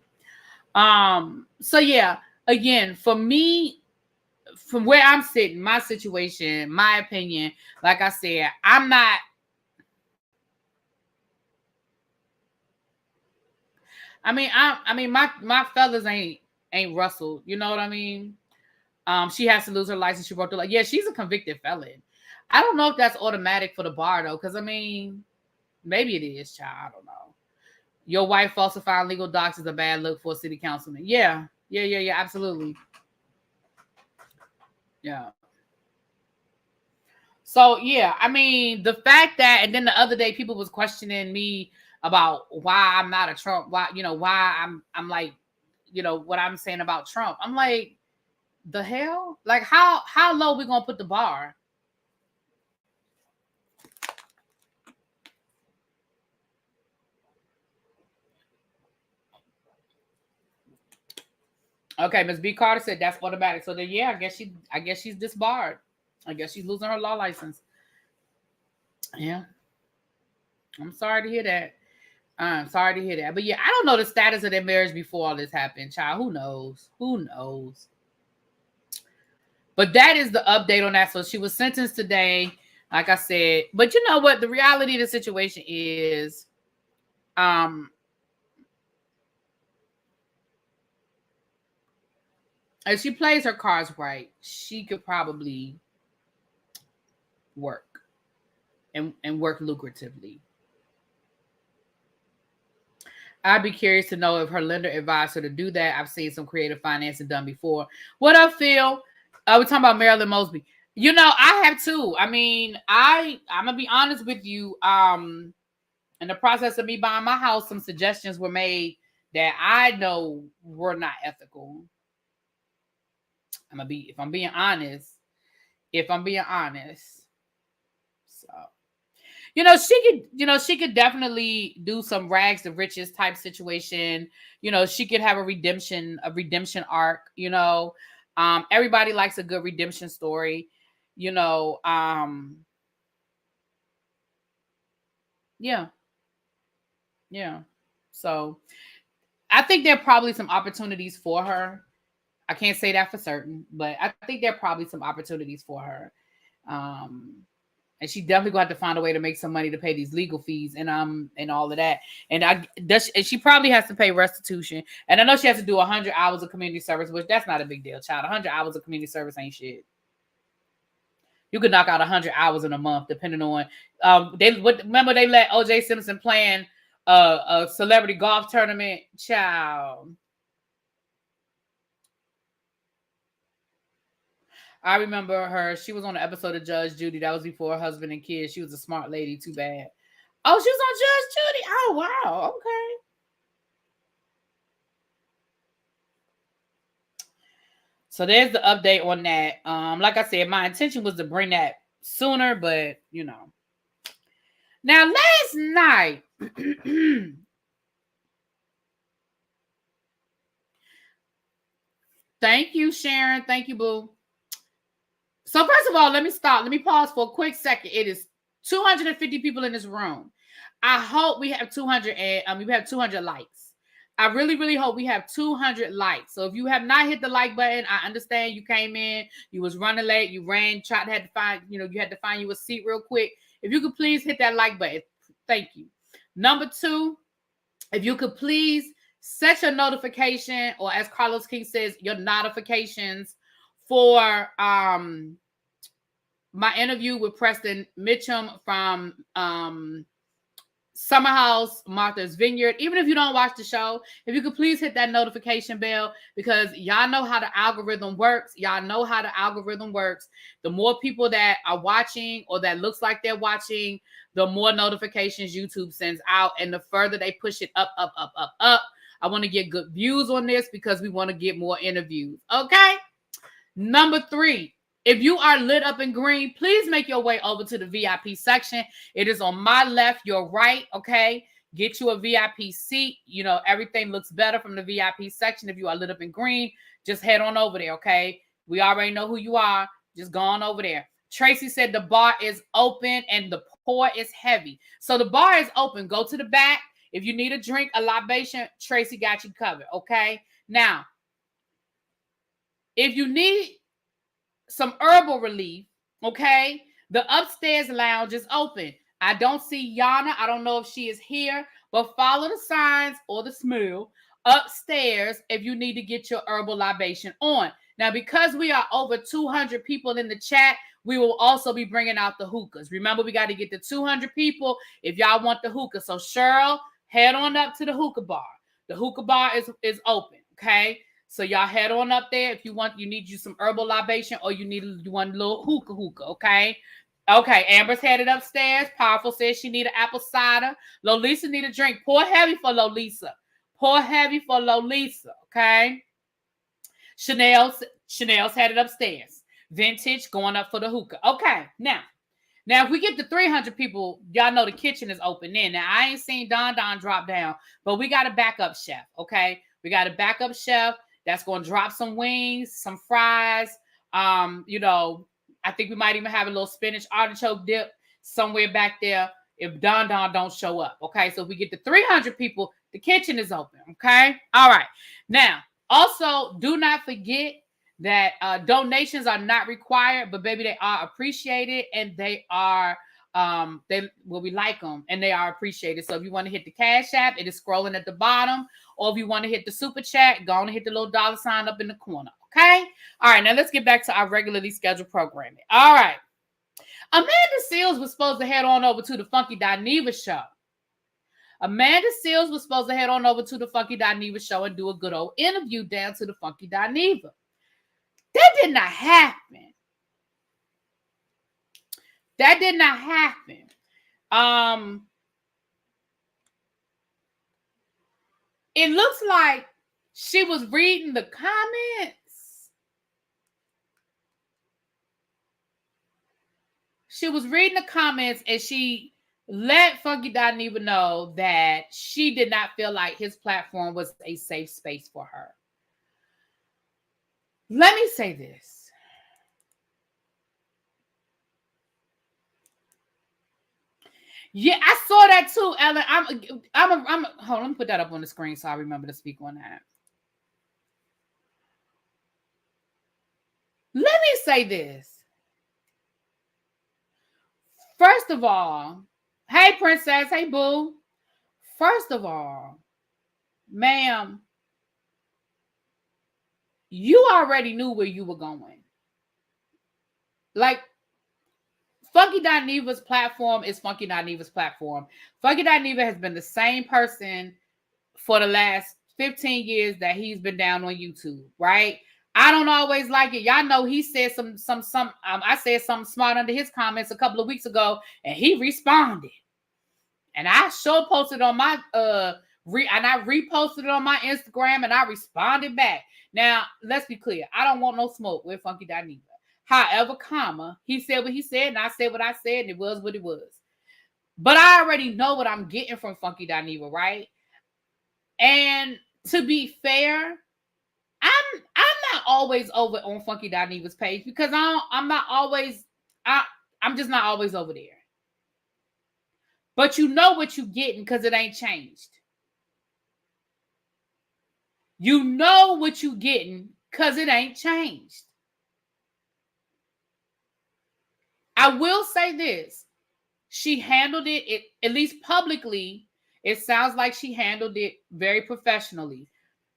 So yeah, again, for me, from where I'm sitting, my situation, my opinion, like I said, my fellas ain't Russell. You know what I mean? She has to lose her license. She broke the law. Yeah, she's a convicted felon. I don't know if that's automatic for the bar though, because I mean, maybe it is, child. I don't know. Your wife falsifying legal docs is a bad look for a city councilman. Yeah, absolutely. Yeah. So yeah, I mean, the fact that, and then the other day people was questioning me about why I'm not a Trump, why I'm like, you know, what I'm saying about Trump. I'm like, the hell? Like how low we gonna put the bar? Okay, Ms. B. Carter said that's automatic. So then yeah, I guess she's disbarred. I guess she's losing her law license. Yeah. I'm sorry to hear that. But yeah, I don't know the status of their marriage before all this happened, child. Who knows? But that is the update on that. So she was sentenced today, like I said. But you know what? The reality of the situation is, if she plays her cards right, she could probably work and work lucratively. I'd be curious to know if her lender advised her to do that. I've seen some creative financing done before. What up, Phil? We're talking about Marilyn Mosby. You know, I have too. I mean, I'm gonna be honest with you. In the process of me buying my house, some suggestions were made that I know were not ethical. If I'm being honest. So, she could definitely do some rags to riches type situation. You know, she could have a redemption arc, you know. Everybody likes a good redemption story, you know. Yeah. Yeah. So I think there are probably some opportunities for her. I can't say that for certain, but I think there are probably some opportunities for her. Um, and she definitely going to have to find a way to make some money to pay these legal fees and all of that. And and she probably has to pay restitution. And I know she has to do 100 hours of community service, which that's not a big deal, child. 100 hours of community service ain't shit. You could knock out 100 hours in a month, depending on remember they let O.J. Simpson playing a celebrity golf tournament, child. I remember her. She was on an episode of Judge Judy. That was before her husband and kids. She was a smart lady. Too bad. Oh, she was on Judge Judy. Oh, wow. Okay. So there's the update on that. Like I said, my intention was to bring that sooner, but you know. Now, last night, thank you, Sharon. Thank you, Boo. So first of all, let me stop. Let me pause for a quick second. It is 250 people in this room. I hope we have 200 and we have 200 likes. I really, really hope we have 200 likes. So if you have not hit the like button, I understand you came in, you was running late, you ran, had to find, you had to find you a seat real quick. If you could please hit that like button. Thank you. Number 2, if you could please set your notification, or as Carlos King says, your notifications for my interview with Preston Mitchum from Summer House, Martha's Vineyard. Even if you don't watch the show, if you could please hit that notification bell, because y'all know how the algorithm works. Y'all know how the algorithm works. The more people that are watching or that looks like they're watching, the more notifications YouTube sends out, and the further they push it up, up, up, up, up. I want to get good views on this because we want to get more interviews. Okay? Number 3, if you are lit up in green, please make your way over to the VIP section. It is on my left, your right, okay? Get you a VIP seat. Everything looks better from the VIP section. If you are lit up in green, just head on over there, okay? We already know who you are. Just go on over there. Tracy said the bar is open and the pour is heavy. So the bar is open. Go to the back. If you need a drink, a libation, Tracy got you covered, okay? Now, if you need some herbal relief, okay, the upstairs lounge is open. I don't see Yana. I don't know if she is here, but follow the signs or the smell upstairs if you need to get your herbal libation on. Now, because we are over 200 people in the chat, we will also be bringing out the hookahs. Remember, we got to get to 200 people if y'all want the hookah. So, Cheryl, head on up to the hookah bar. The hookah bar is open, okay? So y'all head on up there if you need you some herbal libation, or you want a little hookah, okay? Okay, Amber's headed upstairs. Powerful says she need an apple cider. Lolisa need a drink. Pour heavy for Lolisa. Pour heavy for Lolisa, okay? Chanel's headed upstairs. Vintage going up for the hookah. Okay, now if we get to 300 people, y'all know the kitchen is open then. Now, I ain't seen Don drop down, but we got a backup chef, okay? We got a backup chef that's going to drop some wings, some fries. I think we might even have a little spinach artichoke dip somewhere back there if Don don't show up, okay? So if we get to 300 people, the kitchen is open, okay? All right. Now, also, do not forget that donations are not required, but baby, they are appreciated, and they are we like them and they are appreciated. So if you want to hit the Cash App, it is scrolling at the bottom, or if you want to hit the super chat, go on and hit the little dollar sign up in the corner. Okay. All right. Now let's get back to our regularly scheduled programming. All right. Amanda Seales was supposed to head on over to the Funky Dineva show. Amanda Seales was supposed to head on over to the Funky Dineva show and do a good old interview down to the Funky Dineva. That did not happen. That did not happen. It looks like she was reading the comments. She was reading the comments, and she let Funky Dineva know that she did not feel like his platform was a safe space for her. Let me say this. Yeah, I saw that too, Ellen. I'm hold on, let me put that up on the screen so I remember to speak on that. Let me say this. First of all, hey princess, hey boo. First of all, ma'am, you already knew where you were going. Like, Funky Dineva's platform is Funky Dineva's platform. Funky Dineva has been the same person for the last 15 years that he's been down on YouTube, right? I don't always like it. Y'all know he said some I said something smart under his comments a couple of weeks ago, and he responded. And I sure posted on my and I reposted it on my Instagram, and I responded back. Now, let's be clear. I don't want no smoke with Funky Dineva. However, he said what he said, and I said what I said, and it was what it was. But I already know what I'm getting from Funky Dineva, right? And to be fair, I'm not always over on Funky Dineva's page because I'm just not always over there. But you know what you getting because it ain't changed. You know what you getting because it ain't changed. I will say this. She handled it, at least publicly, it sounds like she handled it very professionally.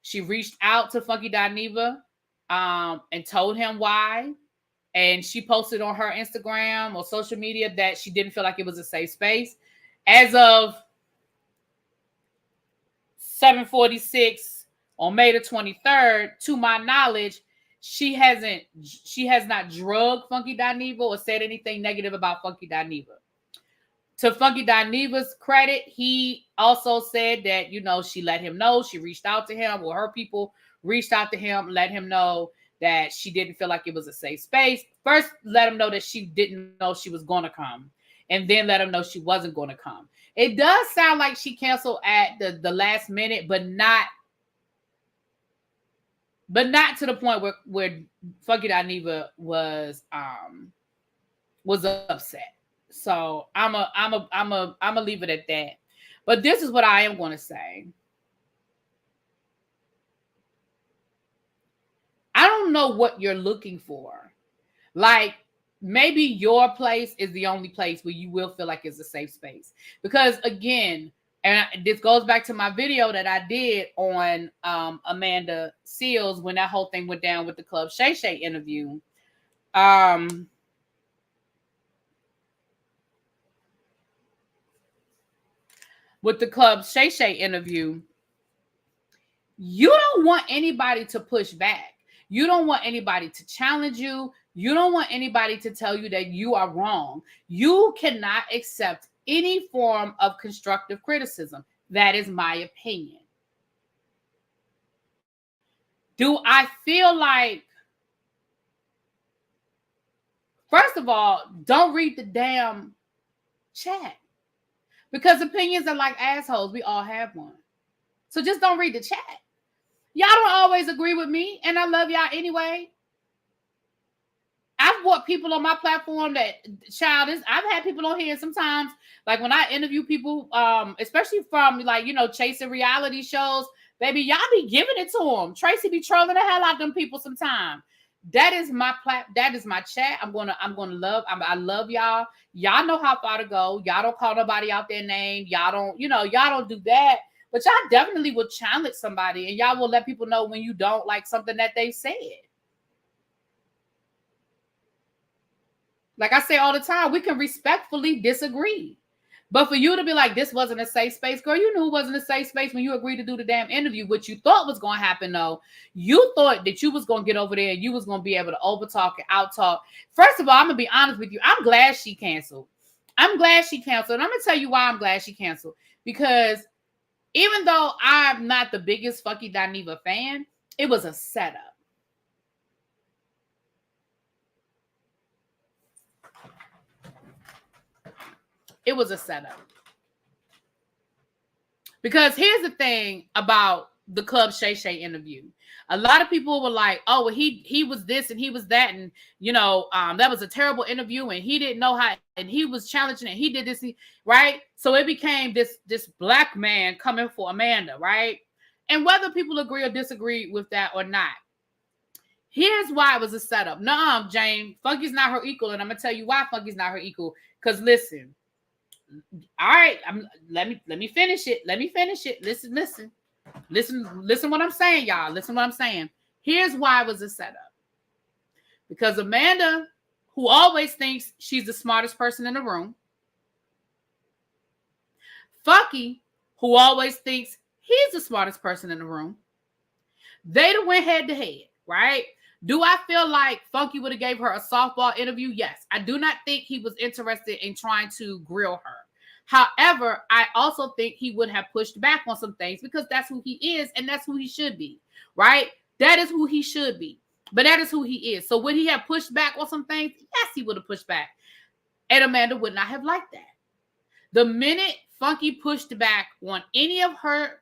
She reached out to Funky Dineva and told him why. And she posted on her Instagram or social media that she didn't feel like it was a safe space. As of 7:46 on May the 23rd, to my knowledge, she has not drugged Funky Dineva or said anything negative about Funky Dineva. To Funky Dineva's credit, he also said that, she let him know, she reached out to him, or her people reached out to him, let him know that she didn't feel like it was a safe space. First, let him know that she didn't know she was going to come, and then let him know she wasn't going to come. It does sound like she canceled at the last minute, but not to the point where Funky Dineva was upset. So I'm a leave it at that. But this is what I am going to say. I don't know what you're looking for. Like, maybe your place is the only place where you will feel like it's a safe space. Because again, and this goes back to my video that I did on Amanda Seals when that whole thing went down with the Club Shay Shay interview. With the Club Shay Shay interview, you don't want anybody to push back. You don't want anybody to challenge you. You don't want anybody to tell you that you are wrong. You cannot accept any form of constructive criticism. That is my opinion. Do I feel like, first of all, don't read the damn chat. Because opinions are like assholes. We all have one. So just don't read the chat. Y'all don't always agree with me, and I love y'all anyway. I've brought people on my platform that, I've had people on here sometimes, like when I interview people, especially from chasing reality shows, baby, y'all be giving it to them. Tracy be trolling the hell out of them people sometimes. That is my that is my chat. I love y'all. Y'all know how far to go. Y'all don't call nobody out their name. Y'all don't do that. But y'all definitely will challenge somebody, and y'all will let people know when you don't like something that they said. Like I say all the time, we can respectfully disagree. But for you to be like, this wasn't a safe space, girl, you knew it wasn't a safe space when you agreed to do the damn interview. What you thought was going to happen, though, you thought that you was going to get over there and you was going to be able to overtalk and outtalk. First of all, I'm going to be honest with you. I'm glad she canceled. And I'm going to tell you why I'm glad she canceled. Because even though I'm not the biggest Funky Dineva fan, it was a setup. It was a setup. Because here's the thing about the Club Shay Shay interview. A lot of people were like, oh, well, he was this and he was that. And, that was a terrible interview and he didn't know how, and he was challenging and he did this, right? So it became this black man coming for Amanda, right? And whether people agree or disagree with that or not, here's why it was a setup. Nuh-uh, Jane, Funky's not her equal. And I'm going to tell you why Funky's not her equal. Because listen, all right, let me finish it. Let me finish it. Listen what I'm saying, y'all. Listen what I'm saying. Here's why it was a setup. Because Amanda, who always thinks she's the smartest person in the room, Funky, who always thinks he's the smartest person in the room, they done went head to head, right? Do I feel like Funky would have gave her a softball interview? Yes. I do not think he was interested in trying to grill her. However, I also think he would have pushed back on some things because that's who he is and that's who he should be, right? That is who he should be, but that is who he is. So would he have pushed back on some things? Yes, he would have pushed back. And Amanda would not have liked that. The minute Funky pushed back on any of her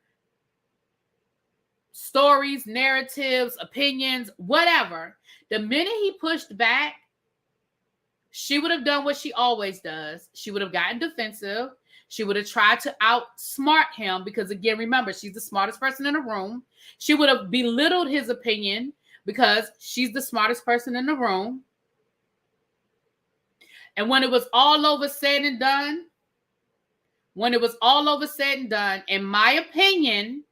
stories, narratives, opinions, whatever, the minute he pushed back, she would have done what she always does. She would have gotten defensive. She would have tried to outsmart him because, again, remember, she's the smartest person in the room. She would have belittled his opinion because she's the smartest person in the room. And when it was all over said and done, in my opinion,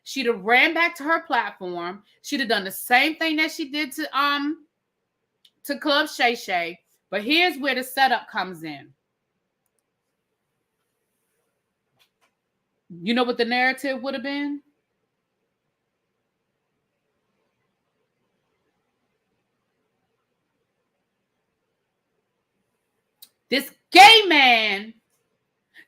she'd have ran back to her platform. She'd have done the same thing that she did to Club Shay Shay. But here's where the setup comes in. You know what the narrative would have been? This gay man,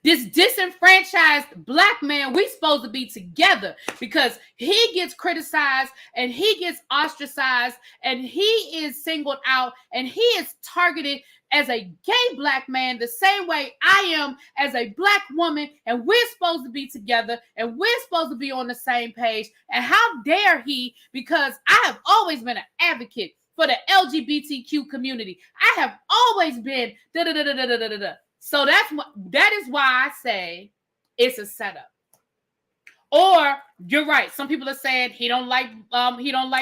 this disenfranchised black man, we supposed to be together because he gets criticized and he gets ostracized and he is singled out and he is targeted as a gay black man the same way I am as a black woman, and we're supposed to be together and we're supposed to be on the same page. And how dare he, because I have always been an advocate for the LGBTQ community. I have always been da-da-da-da-da-da-da-da. So that is why I say it's a setup. Or you're right. Some people are saying he don't like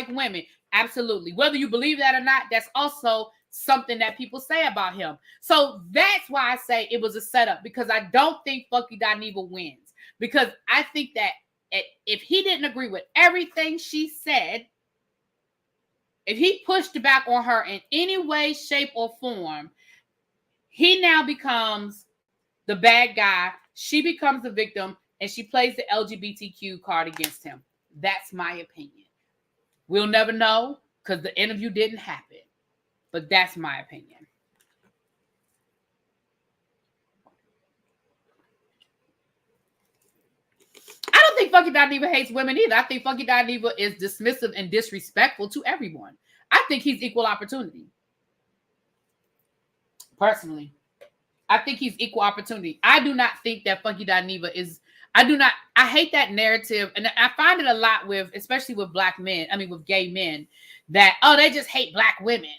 women. Absolutely. Whether you believe that or not, that's also something that people say about him. So that's why I say it was a setup, because I don't think Funky Dineva wins. Because I think that if he didn't agree with everything she said, if he pushed back on her in any way, shape, or form, he now becomes the bad guy. She becomes the victim, and she plays the LGBTQ card against him. That's my opinion. We'll never know because the interview didn't happen. But that's my opinion. I don't think Funky Dineva hates women either. I think Funky Dineva is dismissive and disrespectful to everyone. I think he's equal opportunity. Personally, I think he's equal opportunity. I do not think that Funky Dineva is. I hate that narrative. And I find it a lot especially with black men. I mean, with gay men, that, oh, they just hate black women.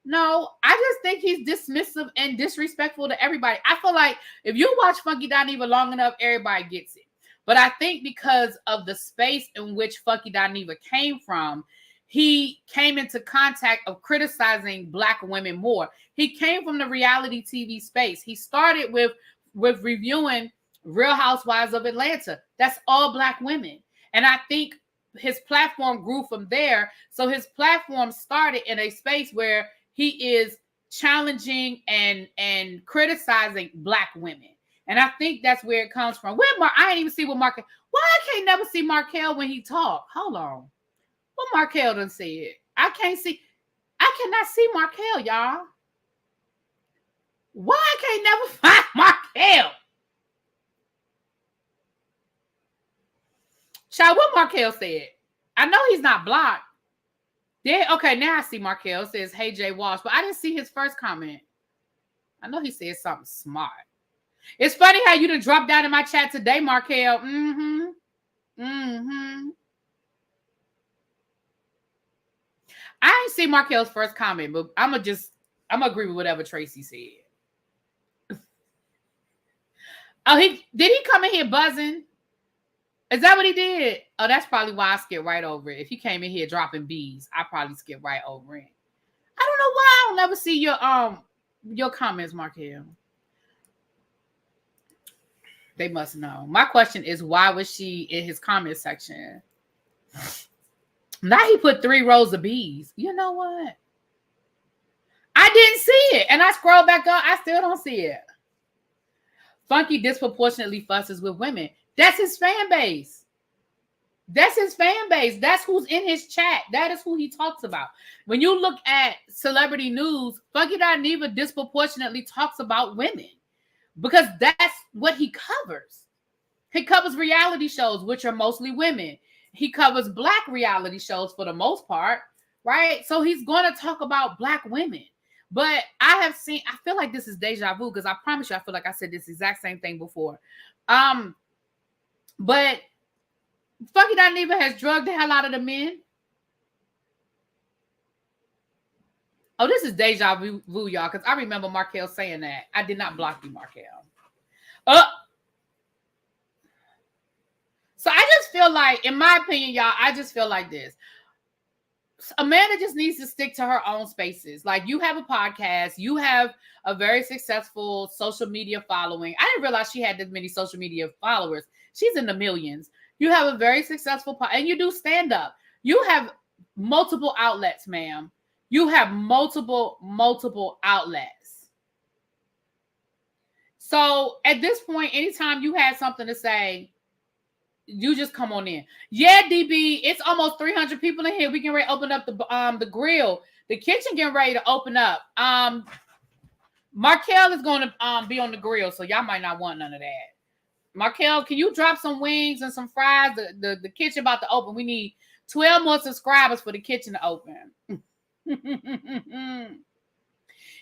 No, I just think he's dismissive and disrespectful to everybody. I feel like if you watch Funky Dineva long enough, everybody gets it. But I think because of the space in which Funky Dineva came from, he came into contact of criticizing black women more. He came from the reality TV space. He started with reviewing Real Housewives of Atlanta. That's all black women. And I think his platform grew from there. So his platform started in a space where he is challenging and criticizing black women. And I think that's where it comes from. I ain't even see what Markel. Why I can't never see Markel when he talk? Hold on. What Markel done said? I cannot see Markel, y'all. Why I can't never find Markel? Child, what Markel said? I know he's not blocked. Yeah, okay, now I see Markel. It says, hey, Jay Walsh. But I didn't see his first comment. I know he said something smart. It's funny how you done dropped down in my chat today, Markel. I ain't see Markel's first comment, but I'm gonna agree with whatever Tracy said. Oh, did he come in here buzzing? Is that what he did? Oh, that's probably why I skipped right over it. If he came in here dropping B's, I probably skipped right over it. I don't know why I don't ever see your comments, Markel. They must know. My question is, why was she in his comment section? Now he put 3 rows of B's. You know what? I didn't see it. And I scroll back up. I still don't see it. Funky disproportionately fusses with women. That's his fan base. That's his fan base. That's who's in his chat. That is who he talks about. When you look at celebrity news, Funky.Neva disproportionately talks about women because that's what he covers. He covers reality shows, which are mostly women. He covers Black reality shows for the most part, right? So he's going to talk about Black women. But I feel like this is deja vu because I promise you, I feel like I said this exact same thing before. But Funky.Neva has drugged the hell out of the men. Oh, this is deja vu, y'all, because I remember Markel saying that. I did not block you, Markel. So I just feel like, in my opinion, y'all, I just feel like this. Amanda just needs to stick to her own spaces. Like, you have a podcast, you have a very successful social media following. I didn't realize she had this many social media followers. She's in the millions. You have a very successful and you do stand up. You have multiple outlets, ma'am. You have multiple outlets. So at this point, anytime you had something to say, you just come on in. Yeah, DB, it's almost 300 people in here. We can open up the grill. The kitchen getting ready to open up. Markel is going to be on the grill, so y'all might not want none of that. Markel, can you drop some wings and some fries? The kitchen about to open. We need 12 more subscribers for the kitchen to open.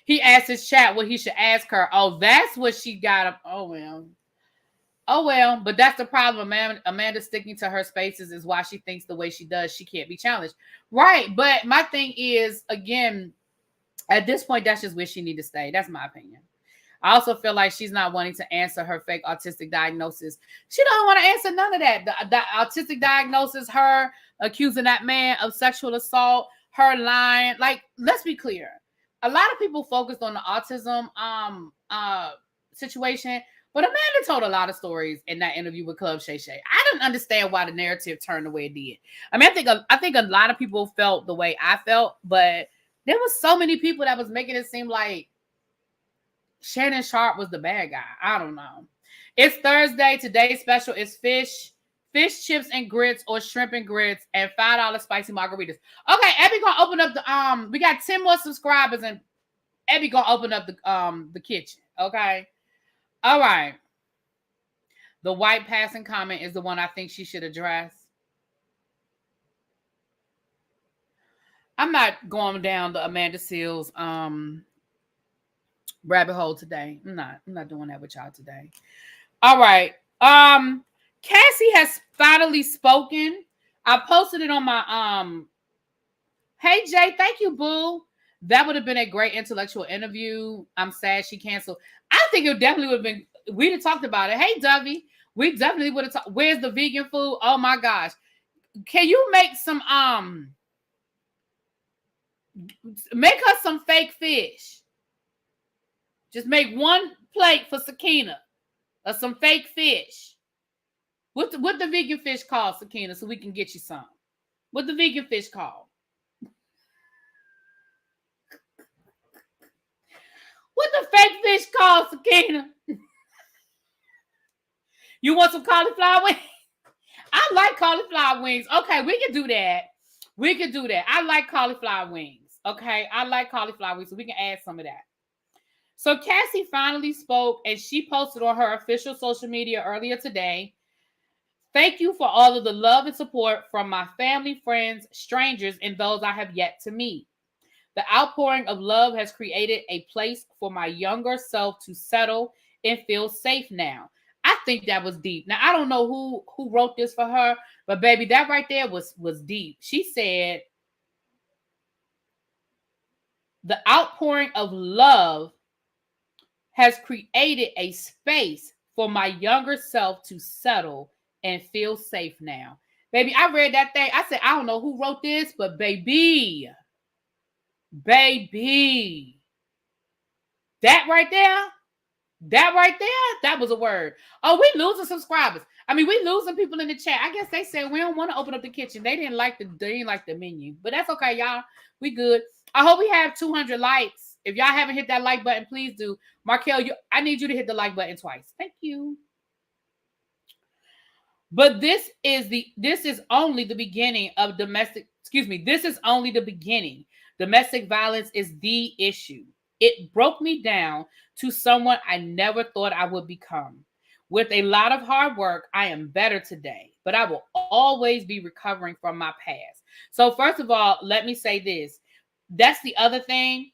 He asked his chat what he should ask her. Oh, that's what she got. Oh, well. But that's the problem. Amanda sticking to her spaces is why she thinks the way she does. She can't be challenged. Right. But my thing is, again, at this point, that's just where she need to stay. That's my opinion. I also feel like she's not wanting to answer her fake autistic diagnosis. She don't want to answer none of that. The autistic diagnosis, her accusing that man of sexual assault, her lying. Like, let's be clear. A lot of people focused on the autism situation, but Amanda told a lot of stories in that interview with Club Shay Shay. I didn't understand why the narrative turned the way it did. I mean, I think a lot of people felt the way I felt, but there was so many people that was making it seem like Shannon Sharp was the bad guy. I don't know. It's Thursday. Today's special is fish chips and grits or shrimp and grits and $5 spicy margaritas. Okay, Abby gonna open up the we got 10 more subscribers and Abby gonna open up the kitchen. Okay. All right. The white passing comment is the one I think she should address. I'm not going down the Amanda Seales rabbit hole today. I'm not doing that with y'all today. All right. Cassie has finally spoken. I posted it on my Hey Jay, thank you, boo. That would have been a great intellectual interview. I'm sad she canceled. I think it definitely would have been. We'd have talked about it. Hey, Dovey, we definitely would have talked. Where's the vegan food? Oh my gosh. Can you make some make us some fake fish? Just make one plate for Sakina of some fake fish. What the vegan fish called, Sakina, so we can get you some? What the vegan fish called? What the fake fish called, Sakina? You want some cauliflower wings? I like cauliflower wings. Okay, we can do that. I like cauliflower wings. Okay, I like cauliflower wings, so we can add some of that. So Cassie finally spoke, and she posted on her official social media earlier today. Thank you for all of the love and support from my family, friends, strangers, and those I have yet to meet. The outpouring of love has created a place for my younger self to settle and feel safe now. I think that was deep. Now, I don't know who wrote this for her, but baby, that right there was deep. She said, The outpouring of love has created a space for my younger self to settle and feel safe now. Baby, I read that thing. I said, I don't know who wrote this, but baby, that right there, that was a word. Oh, we losing subscribers. I mean, we losing people in the chat. I guess they said we don't want to open up the kitchen. They didn't like the menu, but that's okay, y'all. We good. I hope we have 200 likes. If y'all haven't hit that like button, please do. Markel, I need you to hit the like button twice. Thank you. But this is only the beginning of domestic. Excuse me. This is only the beginning. Domestic violence is the issue. It broke me down to someone I never thought I would become. With a lot of hard work, I am better today, but I will always be recovering from my past. So first of all, let me say this. That's the other thing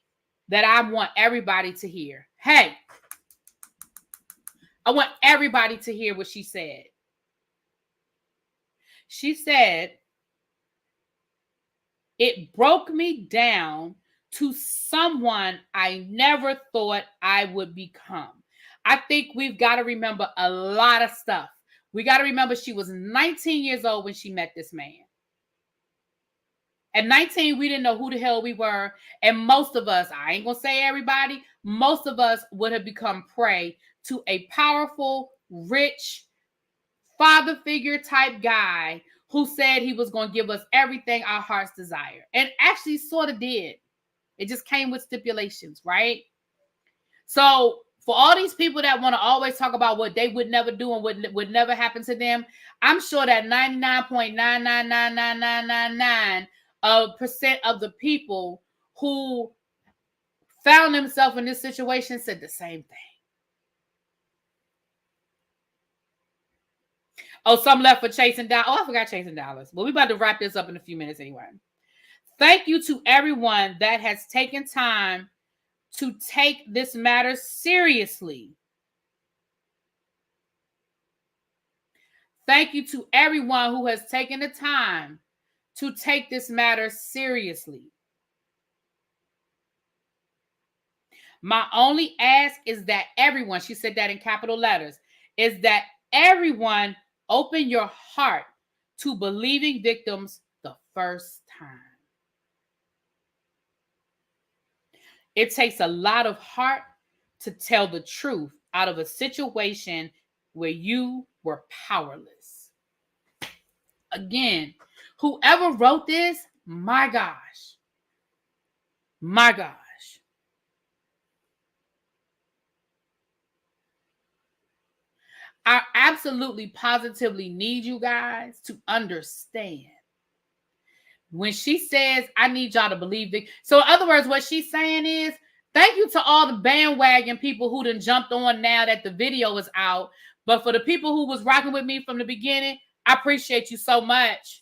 that I want everybody to hear. Hey, I want everybody to hear what she said. She said, it broke me down to someone I never thought I would become. I think we've got to remember a lot of stuff. We got to remember she was 19 years old when she met this man. At 19, we didn't know who the hell we were. And most of us, I ain't going to say everybody, most of us would have become prey to a powerful, rich, father figure type guy who said he was going to give us everything our hearts desire. And actually sort of did. It just came with stipulations, right? So for all these people that want to always talk about what they would never do and what would never happen to them, I'm sure that 99.9999999% of the people who found themselves in this situation said the same thing. Oh, some left for chasing dollars. Oh, I forgot chasing dollars. Well, we about to wrap this up in a few minutes anyway. Thank you to everyone that has taken time to take this matter seriously. Thank you to everyone who has taken the time to take this matter seriously. My only ask is that everyone, she said that in capital letters, is that everyone open your heart to believing victims the first time. It takes a lot of heart to tell the truth out of a situation where you were powerless. Again, whoever wrote this, my gosh. I absolutely positively need you guys to understand. When she says, I need y'all to believe it. So in other words, what she's saying is, thank you to all the bandwagon people who done jumped on now that the video is out. But for the people who was rocking with me from the beginning, I appreciate you so much.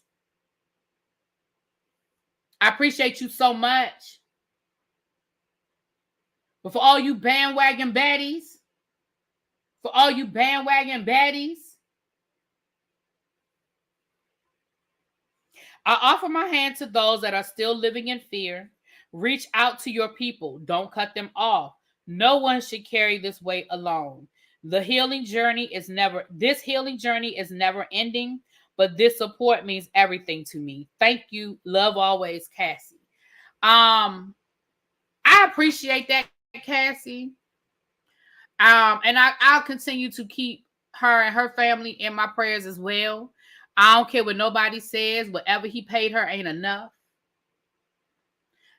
I appreciate you so much. But for all you bandwagon baddies, I offer my hand to those that are still living in fear. Reach out to your people. Don't cut them off. No one should carry this weight alone. This healing journey is never ending, but this support means everything to me. Thank you. Love always, Cassie. I appreciate that, Cassie. And I'll continue to keep her and her family in my prayers as well. I don't care what nobody says. Whatever he paid her ain't enough.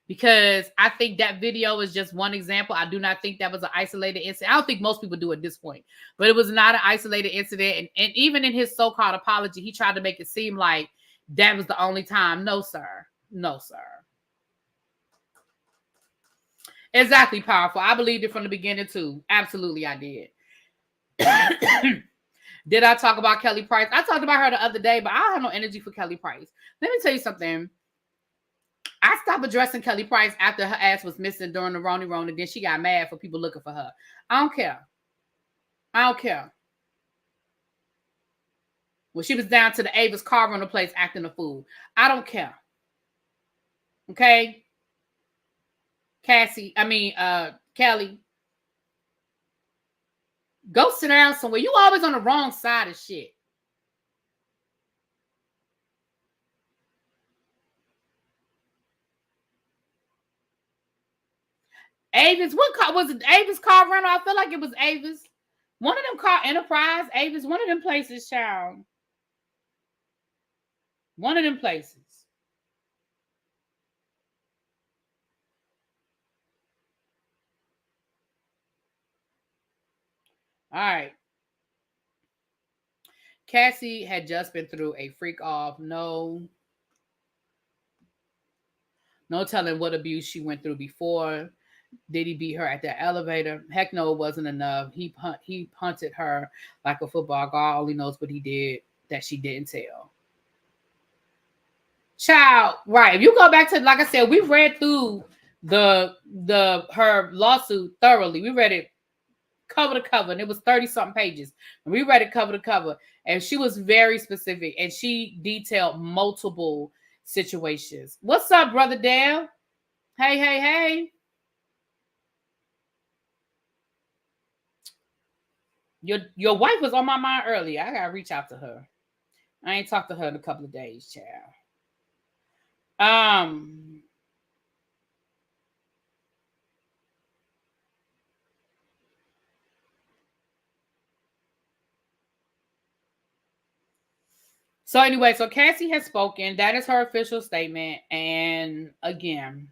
Because I think that video is just one example. I do not think that was an isolated incident. I don't think most people do at this point. But it was not an isolated incident. And even in his so-called apology, he tried to make it seem like that was the only time. No, sir. No, sir. Exactly, powerful. I believed it from the beginning, too. Absolutely, I did. Did I talk about Kelly Price? I talked about her the other day, but I don't have no energy for Kelly Price. Let me tell you something. I stopped addressing Kelly Price after her ass was missing during the Roni Roni, and then she got mad for people looking for her. I don't care. When she was down to the Avis car rental place acting a fool. I don't care. Okay? Kelly, go sit down somewhere. You always on the wrong side of shit. Avis, what car was it? Avis car rental? I feel like it was Avis. One of them car Enterprise, Avis, one of them places, child. One of them places. All right. Cassie had just been through a freak off. No telling what abuse she went through before. Did he beat her at the elevator? Heck no, it wasn't enough. He punted her like a football. God only knows what he did that she didn't tell. Child, right. If you go back to, like I said, we read through her lawsuit thoroughly. We read it cover to cover, and it was 30-something pages. And we read it cover to cover. And she was very specific, and she detailed multiple situations. What's up, Brother Dale? Hey. Your wife was on my mind earlier. I gotta reach out to her. I ain't talked to her in a couple of days, child. So anyway, so Cassie has spoken. That is her official statement. And again,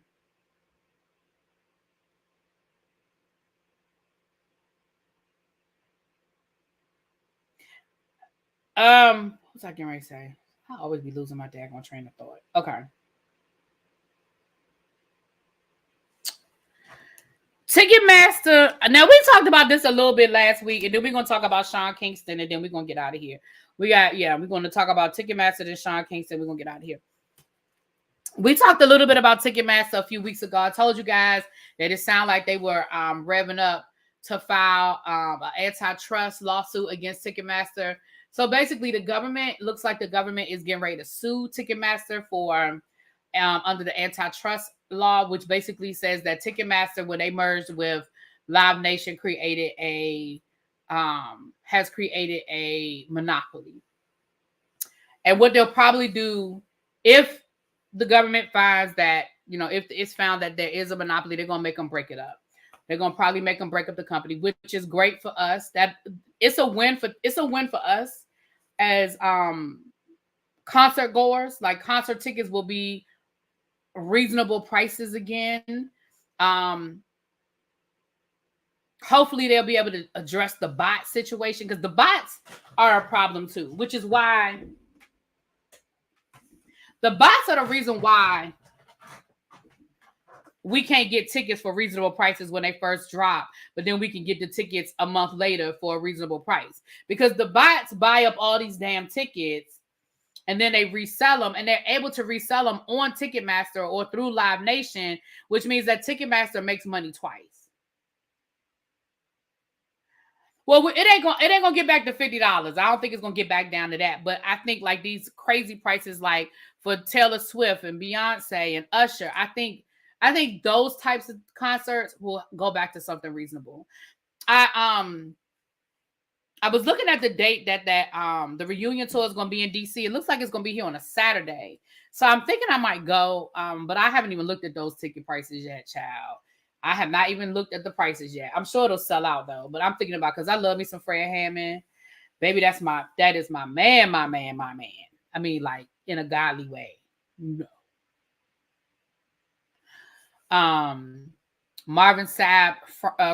what was I getting ready to say? I always be losing my daggone train of thought. Okay. Ticketmaster. Now we talked about this a little bit last week, and then we're gonna talk about Sean Kingston, and then we're gonna get out of here. We're gonna talk about Ticketmaster and Sean Kingston. We're gonna get out of here. We talked a little bit about Ticketmaster a few weeks ago. I told you guys that it sounded like they were revving up to file an antitrust lawsuit against Ticketmaster. So basically, looks like the government is getting ready to sue Ticketmaster for under the antitrust law, which basically says that Ticketmaster, when they merged with Live Nation, has created a monopoly. And what they'll probably do, if the government finds that, if it's found that there is a monopoly, they're gonna make them break it up. They're gonna probably make them break up the company, which is great for us. That it's a win for us as concert goers. Like, concert tickets will be reasonable prices again. Hopefully they'll be able to address the bot situation, because the bots are a problem too, which is why the bots are the reason why we can't get tickets for reasonable prices when they first drop, but then we can get the tickets a month later for a reasonable price, because the bots buy up all these damn tickets and then they resell them, and they're able to resell them on Ticketmaster or through Live Nation, which means that Ticketmaster makes money twice. Well, it ain't gonna get back to $50. I don't think it's gonna get back down to that. But I think like these crazy prices, like for Taylor Swift and Beyonce and Usher, I think those types of concerts will go back to something reasonable. I was looking at the date that the reunion tour is gonna be in DC. It looks like it's gonna be here on a Saturday, so I'm thinking I might go. But I haven't even looked at those ticket prices yet, child. I have not even looked at the prices yet. I'm sure it'll sell out though. But I'm thinking about, because I love me some Fred Hammond. Baby, that is my man. I mean, like, in a godly way. No. Marvin Sapp,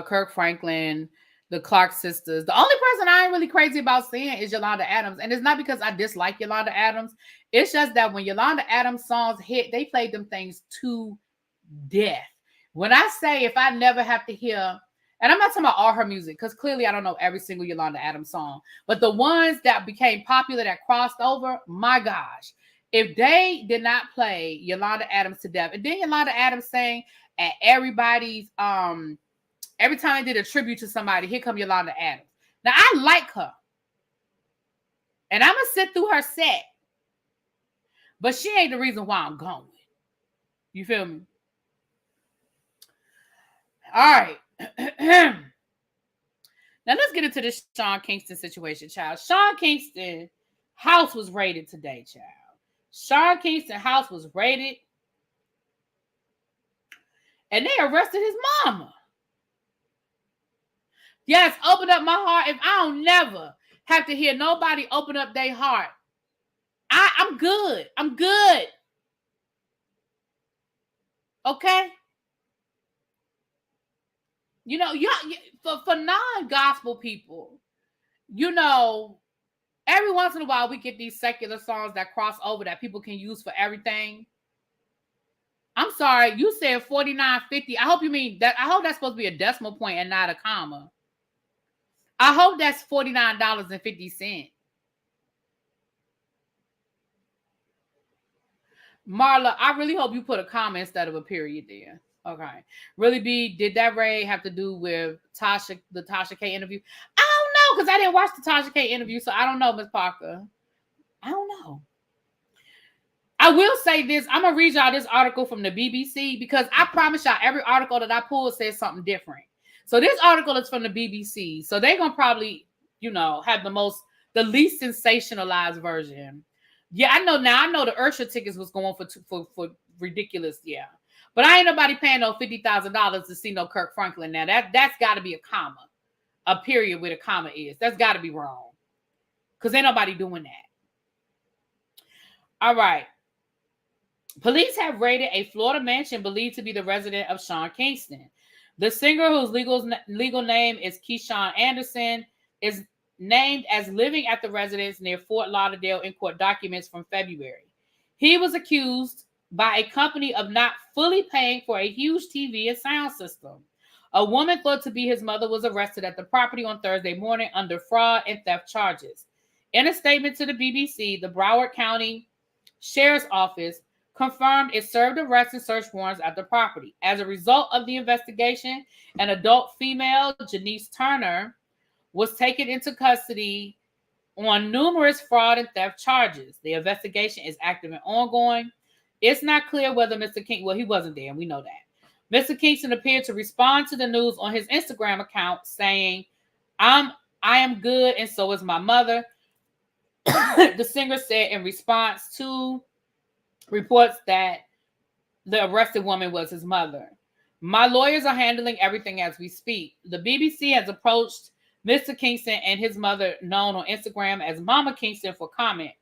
Kirk Franklin, the Clark sisters. The only person I ain't really crazy about seeing is Yolanda Adams. And it's not because I dislike Yolanda Adams. It's just that when Yolanda Adams songs hit, they played them things to death. When I say, if I never have to hear, and I'm not talking about all her music, because clearly I don't know every single Yolanda Adams song, but the ones that became popular, that crossed over, my gosh, if they did not play Yolanda Adams to death, and then Yolanda Adams sang at everybody's, every time they did a tribute to somebody, here come Yolanda Adams. Now, I like her, and I'm going to sit through her set, but she ain't the reason why I'm going. You feel me? All right. Now let's get into this Sean Kingston situation, child. Sean Kingston house was raided today, child. Sean Kingston house was raided, and they arrested his mama. Yes, open up my heart. If I don't never have to hear nobody open up their heart, I'm good. I'm good. Okay? You know, for non-gospel people, you know, every once in a while we get these secular songs that cross over that people can use for everything. I'm sorry, you said 49.50. I hope you mean that. I hope that's supposed to be a decimal point and not a comma. I hope that's $49.50. Marla, I really hope you put a comma instead of a period there. Okay. Really, B, did that raid have to do with the Tasha K interview? I don't know, because I didn't watch the Tasha K interview, so I don't know, Miss Parker. I don't know. I will say this. I'm going to read y'all this article from the BBC, because I promise y'all every article that I pull says something different. So this article is from the BBC. So they're going to probably, you know, have the least sensationalized version. Yeah, I know now. I know the Ursha tickets was going for ridiculous, yeah. But I ain't nobody paying no $50,000 to see no Kirk Franklin. Now that's got to be a comma, a period where the comma is. That's got to be wrong, because ain't nobody doing that. All right. Police have raided a Florida mansion believed to be the resident of Sean Kingston. The singer, whose legal name is Keyshawn Anderson, is named as living at the residence near Fort Lauderdale in court documents from February. He was accused by a company of not fully paying for a huge TV and sound system. A woman thought to be his mother was arrested at the property on Thursday morning under fraud and theft charges. In a statement to the BBC, the Broward County Sheriff's Office confirmed it served arrest and search warrants at the property. As a result of the investigation, an adult female, Janice Turner, was taken into custody on numerous fraud and theft charges. The investigation is active and ongoing. It's not clear whether Mr. King, well, he wasn't there, and we know that. Mr. Kingston appeared to respond to the news on his Instagram account saying, I am good, and so is my mother. The singer said in response to reports that the arrested woman was his mother. My lawyers are handling everything as we speak. The BBC has approached Mr. Kingston and his mother, known on Instagram as Mama Kingston, for comment.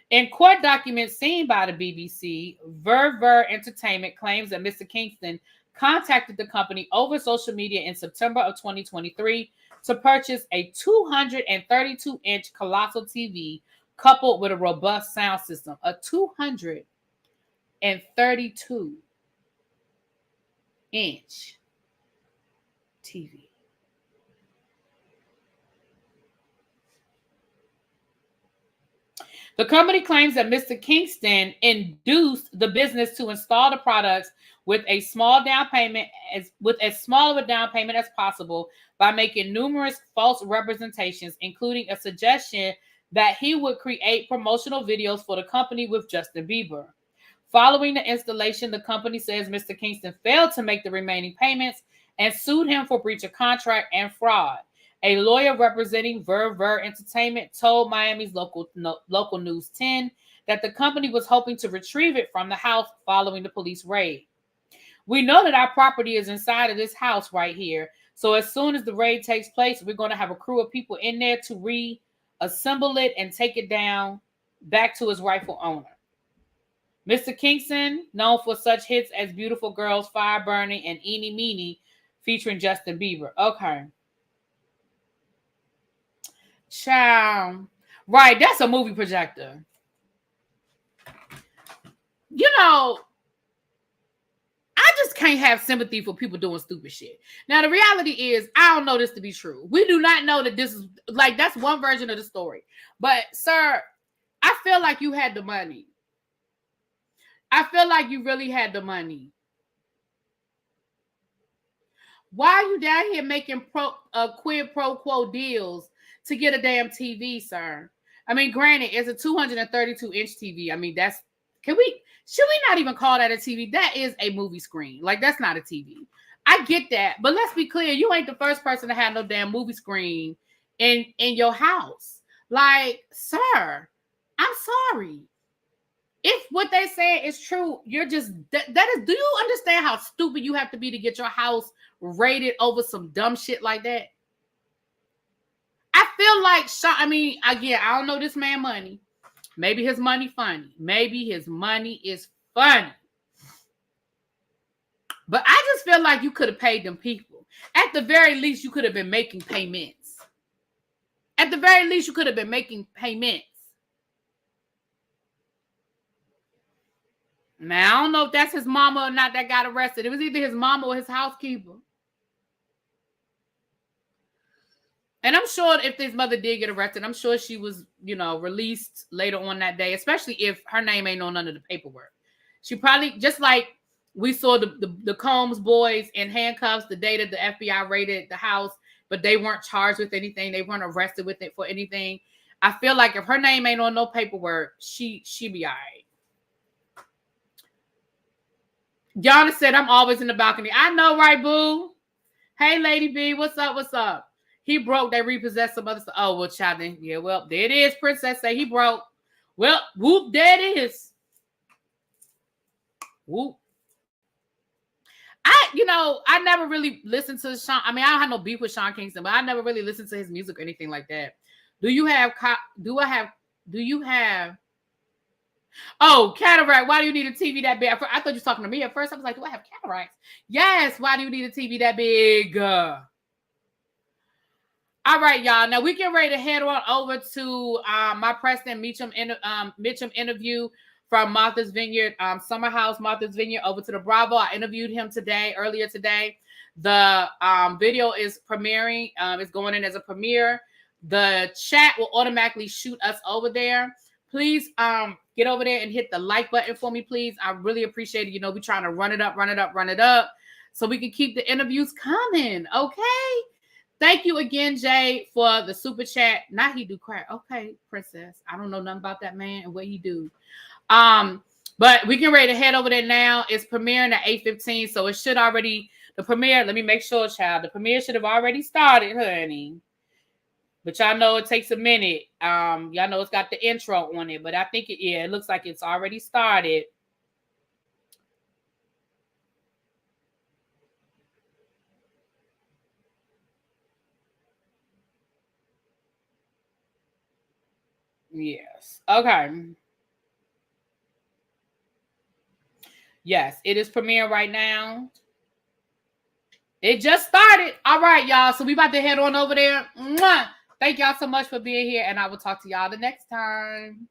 In court documents seen by the BBC, Ver Entertainment claims that Mr. Kingston contacted the company over social media in September of 2023 to purchase a 232-inch colossal TV coupled with a robust sound system. A 232-inch TV. The company claims that Mr. Kingston induced the business to install the products with as small of a down payment as possible by making numerous false representations, including a suggestion that he would create promotional videos for the company with Justin Bieber. Following the installation, the company says Mr. Kingston failed to make the remaining payments and sued him for breach of contract and fraud. A lawyer representing Ver Entertainment told Miami's local News 10 that the company was hoping to retrieve it from the house following the police raid. We know that our property is inside of this house right here. So as soon as the raid takes place, we're going to have a crew of people in there to reassemble it and take it down back to its rightful owner. Mr. Kingston, known for such hits as Beautiful Girls, Fire Burning, and Eenie Meenie, featuring Justin Bieber. Okay. Child. Right, that's a movie projector. You know, I just can't have sympathy for people doing stupid shit. Now, the reality is, I don't know this to be true. We do not know that this is, like, that's one version of the story. But, sir, I feel like you had the money. I feel like you really had the money. Why are you down here making quid pro quo deals to get a damn TV, sir? I mean, granted, it's a 232-inch TV. I mean, should we not even call that a TV? That is a movie screen. Like, that's not a TV. I get that, but let's be clear. You ain't the first person to have no damn movie screen in your house. Like, sir, I'm sorry. If what they say is true, you're just that is. Do you understand how stupid you have to be to get your house rated over some dumb shit like that? I feel like I mean, again, I don't know this man money. Maybe his money funny. Maybe his money is funny. But I just feel like you could have paid them people. At the very least, you could have been making payments. At the very least, you could have been making payments. Now, I don't know if that's his mama or not that got arrested. It was either his mama or his housekeeper. And I'm sure if this mother did get arrested, I'm sure she was, released later on that day, especially if her name ain't on none of the paperwork. She probably, just like we saw the Combs boys in handcuffs the day that the FBI raided the house, but they weren't charged with anything. They weren't arrested with it for anything. I feel like if her name ain't on no paperwork, she be all right. Yana said, I'm always in the balcony. I know, right, boo? Hey, Lady B, what's up? What's up? He broke. They repossessed some other stuff. Oh, well, child. Yeah, well, there it is. Princess say he broke. Well, whoop, there it is. Whoop. I never really listened to Sean. I mean, I don't have no beef with Sean Kingston, but I never really listened to his music or anything like that. Do you have? Oh, cataract. Why do you need a TV that big? I thought you were talking to me at first. I was like, do I have cataracts? Yes. Why do you need a TV that big? All right, y'all. Now we get ready to head on over to my Preston Meacham interview from Martha's Vineyard, Summer House, Martha's Vineyard, over to the Bravo. I interviewed him earlier today. The video is premiering. It's going in as a premiere. The chat will automatically shoot us over there. Please get over there and hit the like button for me, please. I really appreciate it. We're trying to run it up, so we can keep the interviews coming, okay? Thank you again, Jay, for the super chat. Not he do crack. Okay, princess. I don't know nothing about that man and what he do. But we can ready to head over there now. It's premiering at 8:15, so it should already, the premiere, let me make sure, child. The premiere should have already started, honey. But y'all know it takes a minute. Y'all know it's got the intro on it, but I think it looks like it's already started. Yes. Okay. Yes, it is premiering right now. It just started. All right, y'all. So we about to head on over there. Mwah! Thank y'all so much for being here, and I will talk to y'all the next time.